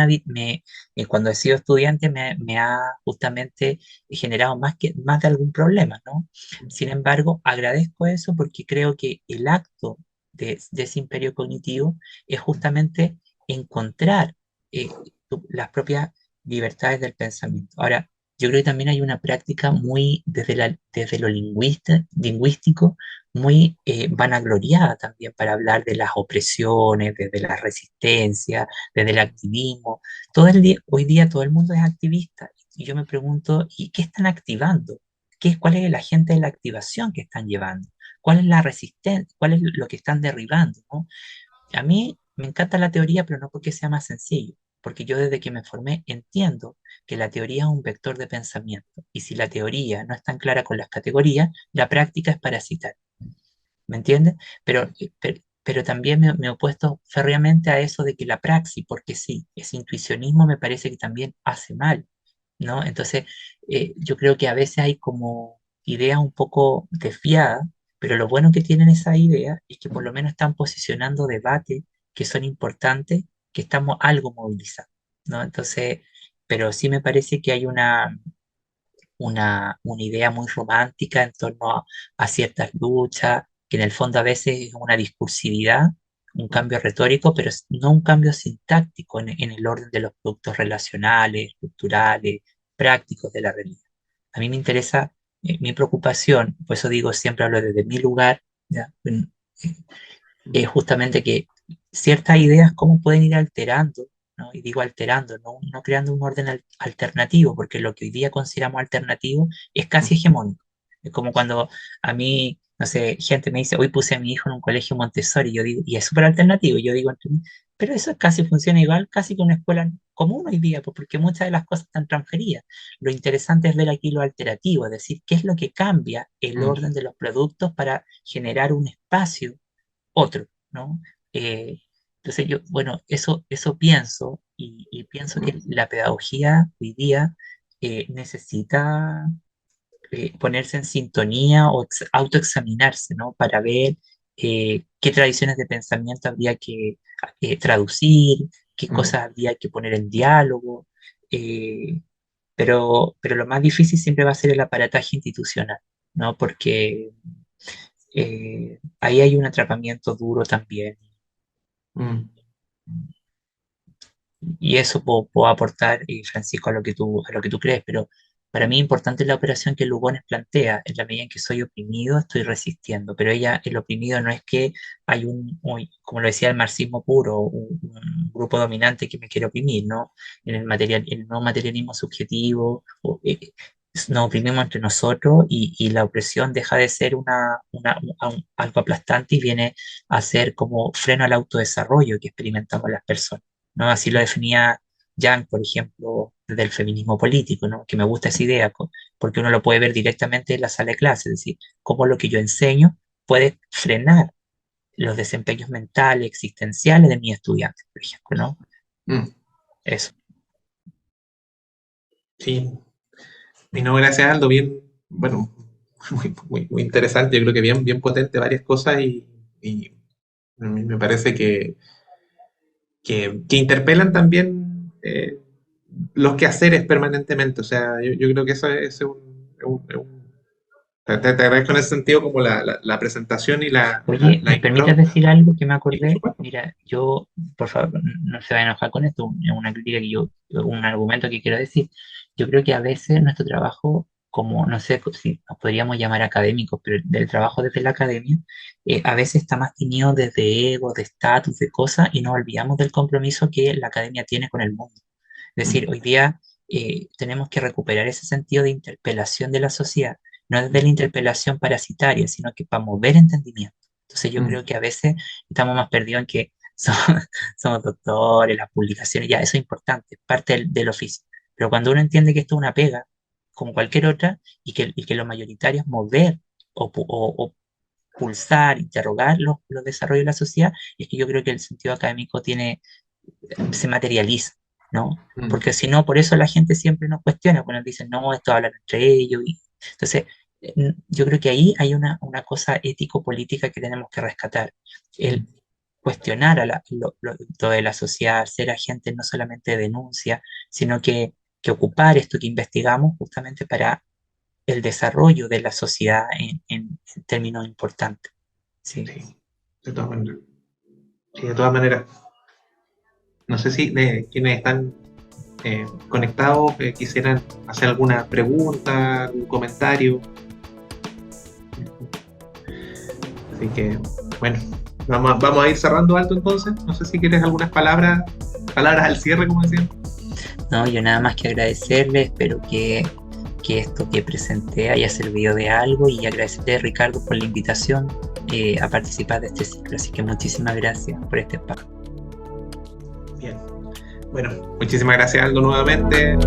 cuando he sido estudiante me ha justamente generado más de algún problema, ¿no? Sin embargo, agradezco eso porque creo que el acto de ese imperio cognitivo es justamente encontrar eh, las propias libertades del pensamiento. Ahora, yo creo que también hay una práctica muy desde lo lingüístico, muy vanagloriada también para hablar de las opresiones, desde la resistencia, desde el activismo. Hoy día todo el mundo es activista y yo me pregunto, ¿y qué están activando? ¿Cuál es el agente de la activación que están llevando? ¿Cuál es la resistencia? ¿Cuál es lo que están derribando? ¿No? A mí me encanta la teoría, pero no porque sea más sencillo, porque yo desde que me formé entiendo que la teoría es un vector de pensamiento, y si la teoría no es tan clara con las categorías, la práctica es parasitaria. ¿Me entiendes? Pero también me he opuesto férreamente a eso de que la praxis, porque sí, ese intuicionismo me parece que también hace mal, ¿no? Entonces, yo creo que a veces hay como ideas un poco desviadas, pero lo bueno que tienen esas ideas es que por lo menos están posicionando debates que son importantes, que estamos algo movilizados, ¿no? Entonces, pero sí me parece que hay una idea muy romántica en torno a ciertas luchas, que en el fondo a veces es una discursividad, un cambio retórico, pero no un cambio sintáctico en el orden de los productos relacionales, culturales, prácticos de la realidad. A mí me interesa, mi preocupación, por eso digo, siempre hablo desde mi lugar, ¿ya? Es justamente que ciertas ideas, cómo pueden ir alterando, ¿no? Y digo alterando, no creando un orden alternativo, porque lo que hoy día consideramos alternativo es casi hegemónico. Es como cuando a mí, no sé, gente me dice, hoy puse a mi hijo en un colegio Montessori, y yo digo, y es súper alternativo, y yo digo, pero eso casi funciona igual, casi que una escuela común hoy día, pues, porque muchas de las cosas están transferidas. Lo interesante es ver aquí lo alternativo, es decir, qué es lo que cambia el orden de los productos para generar un espacio otro, ¿no? Eh, entonces yo, bueno, eso pienso y pienso que la pedagogía hoy día necesita ponerse en sintonía o autoexaminarse, ¿no? Para ver qué tradiciones de pensamiento habría que traducir, qué cosas habría que poner en diálogo, eh, pero lo más difícil siempre va a ser el aparataje institucional, ¿no? Porque ahí hay un atrapamiento duro también. Mm, Y eso puedo aportar, Francisco, a lo que tú crees, pero para mí es importante la operación que Lugones plantea. En la medida en que soy oprimido, estoy resistiendo, pero el oprimido no es que hay como lo decía el marxismo puro, un grupo dominante que me quiere oprimir, ¿no? En el no materialismo subjetivo, nos oprimimos entre nosotros y la opresión deja de ser algo aplastante y viene a ser como freno al autodesarrollo que experimentamos las personas, ¿no? Así lo definía Jung, por ejemplo, desde el feminismo político, ¿no? Que me gusta esa idea, porque uno lo puede ver directamente en la sala de clase, es decir, cómo lo que yo enseño puede frenar los desempeños mentales, existenciales de mis estudiantes, por ejemplo, ¿no? mm, Eso. sí. Y no, gracias Aldo, bien, bueno, muy interesante, yo creo que bien potente varias cosas y a mí me parece que interpelan también los quehaceres permanentemente, o sea, yo creo que eso es te agradezco en ese sentido como la presentación y Oye, la ¿me intro. permites decir algo que me Sí, por acordé? supuesto. Mira, yo, por favor, no se va a enojar con esto, es una crítica que yo, un argumento que quiero decir. Yo creo que a veces nuestro trabajo, como, no sé si nos podríamos llamar académicos, pero del trabajo desde la academia, a veces está más teñido desde ego, de estatus, de cosas, y nos olvidamos del compromiso que la academia tiene con el mundo. Es decir, hoy día tenemos que recuperar ese sentido de interpelación de la sociedad, no desde la interpelación parasitaria, sino que para mover entendimiento. Entonces yo creo Mm, que a veces estamos más perdidos en que somos, somos doctores, las publicaciones, ya, eso es importante, es parte del oficio. Pero cuando uno entiende que esto es una pega, como cualquier otra, y que lo mayoritario es mover o pulsar, interrogar los desarrollos de la sociedad, es que yo creo que el sentido académico se materializa, ¿no? mm, Porque si no, por eso la gente siempre nos cuestiona, cuando nos dicen, no, esto hablan entre ellos. Entonces, yo creo que ahí hay una cosa ético-política que tenemos que rescatar. El mm, cuestionar a lo de la sociedad, ser agente no solamente de denuncia, sino que ocupar esto que investigamos justamente para el desarrollo de la sociedad en términos importantes. Sí. sí, de todas maneras. Sí, de todas maneras. No sé si quienes están conectados quisieran hacer alguna pregunta, algún comentario. Así que, bueno, vamos a ir cerrando alto entonces. No sé si quieres algunas palabras al cierre, como decían. No, yo nada más que agradecerle, espero que esto que presenté haya servido de algo y agradecerle a Ricardo por la invitación a participar de este ciclo. Así que muchísimas gracias por este espacio. Bien. Bueno, muchísimas gracias, Aldo, nuevamente.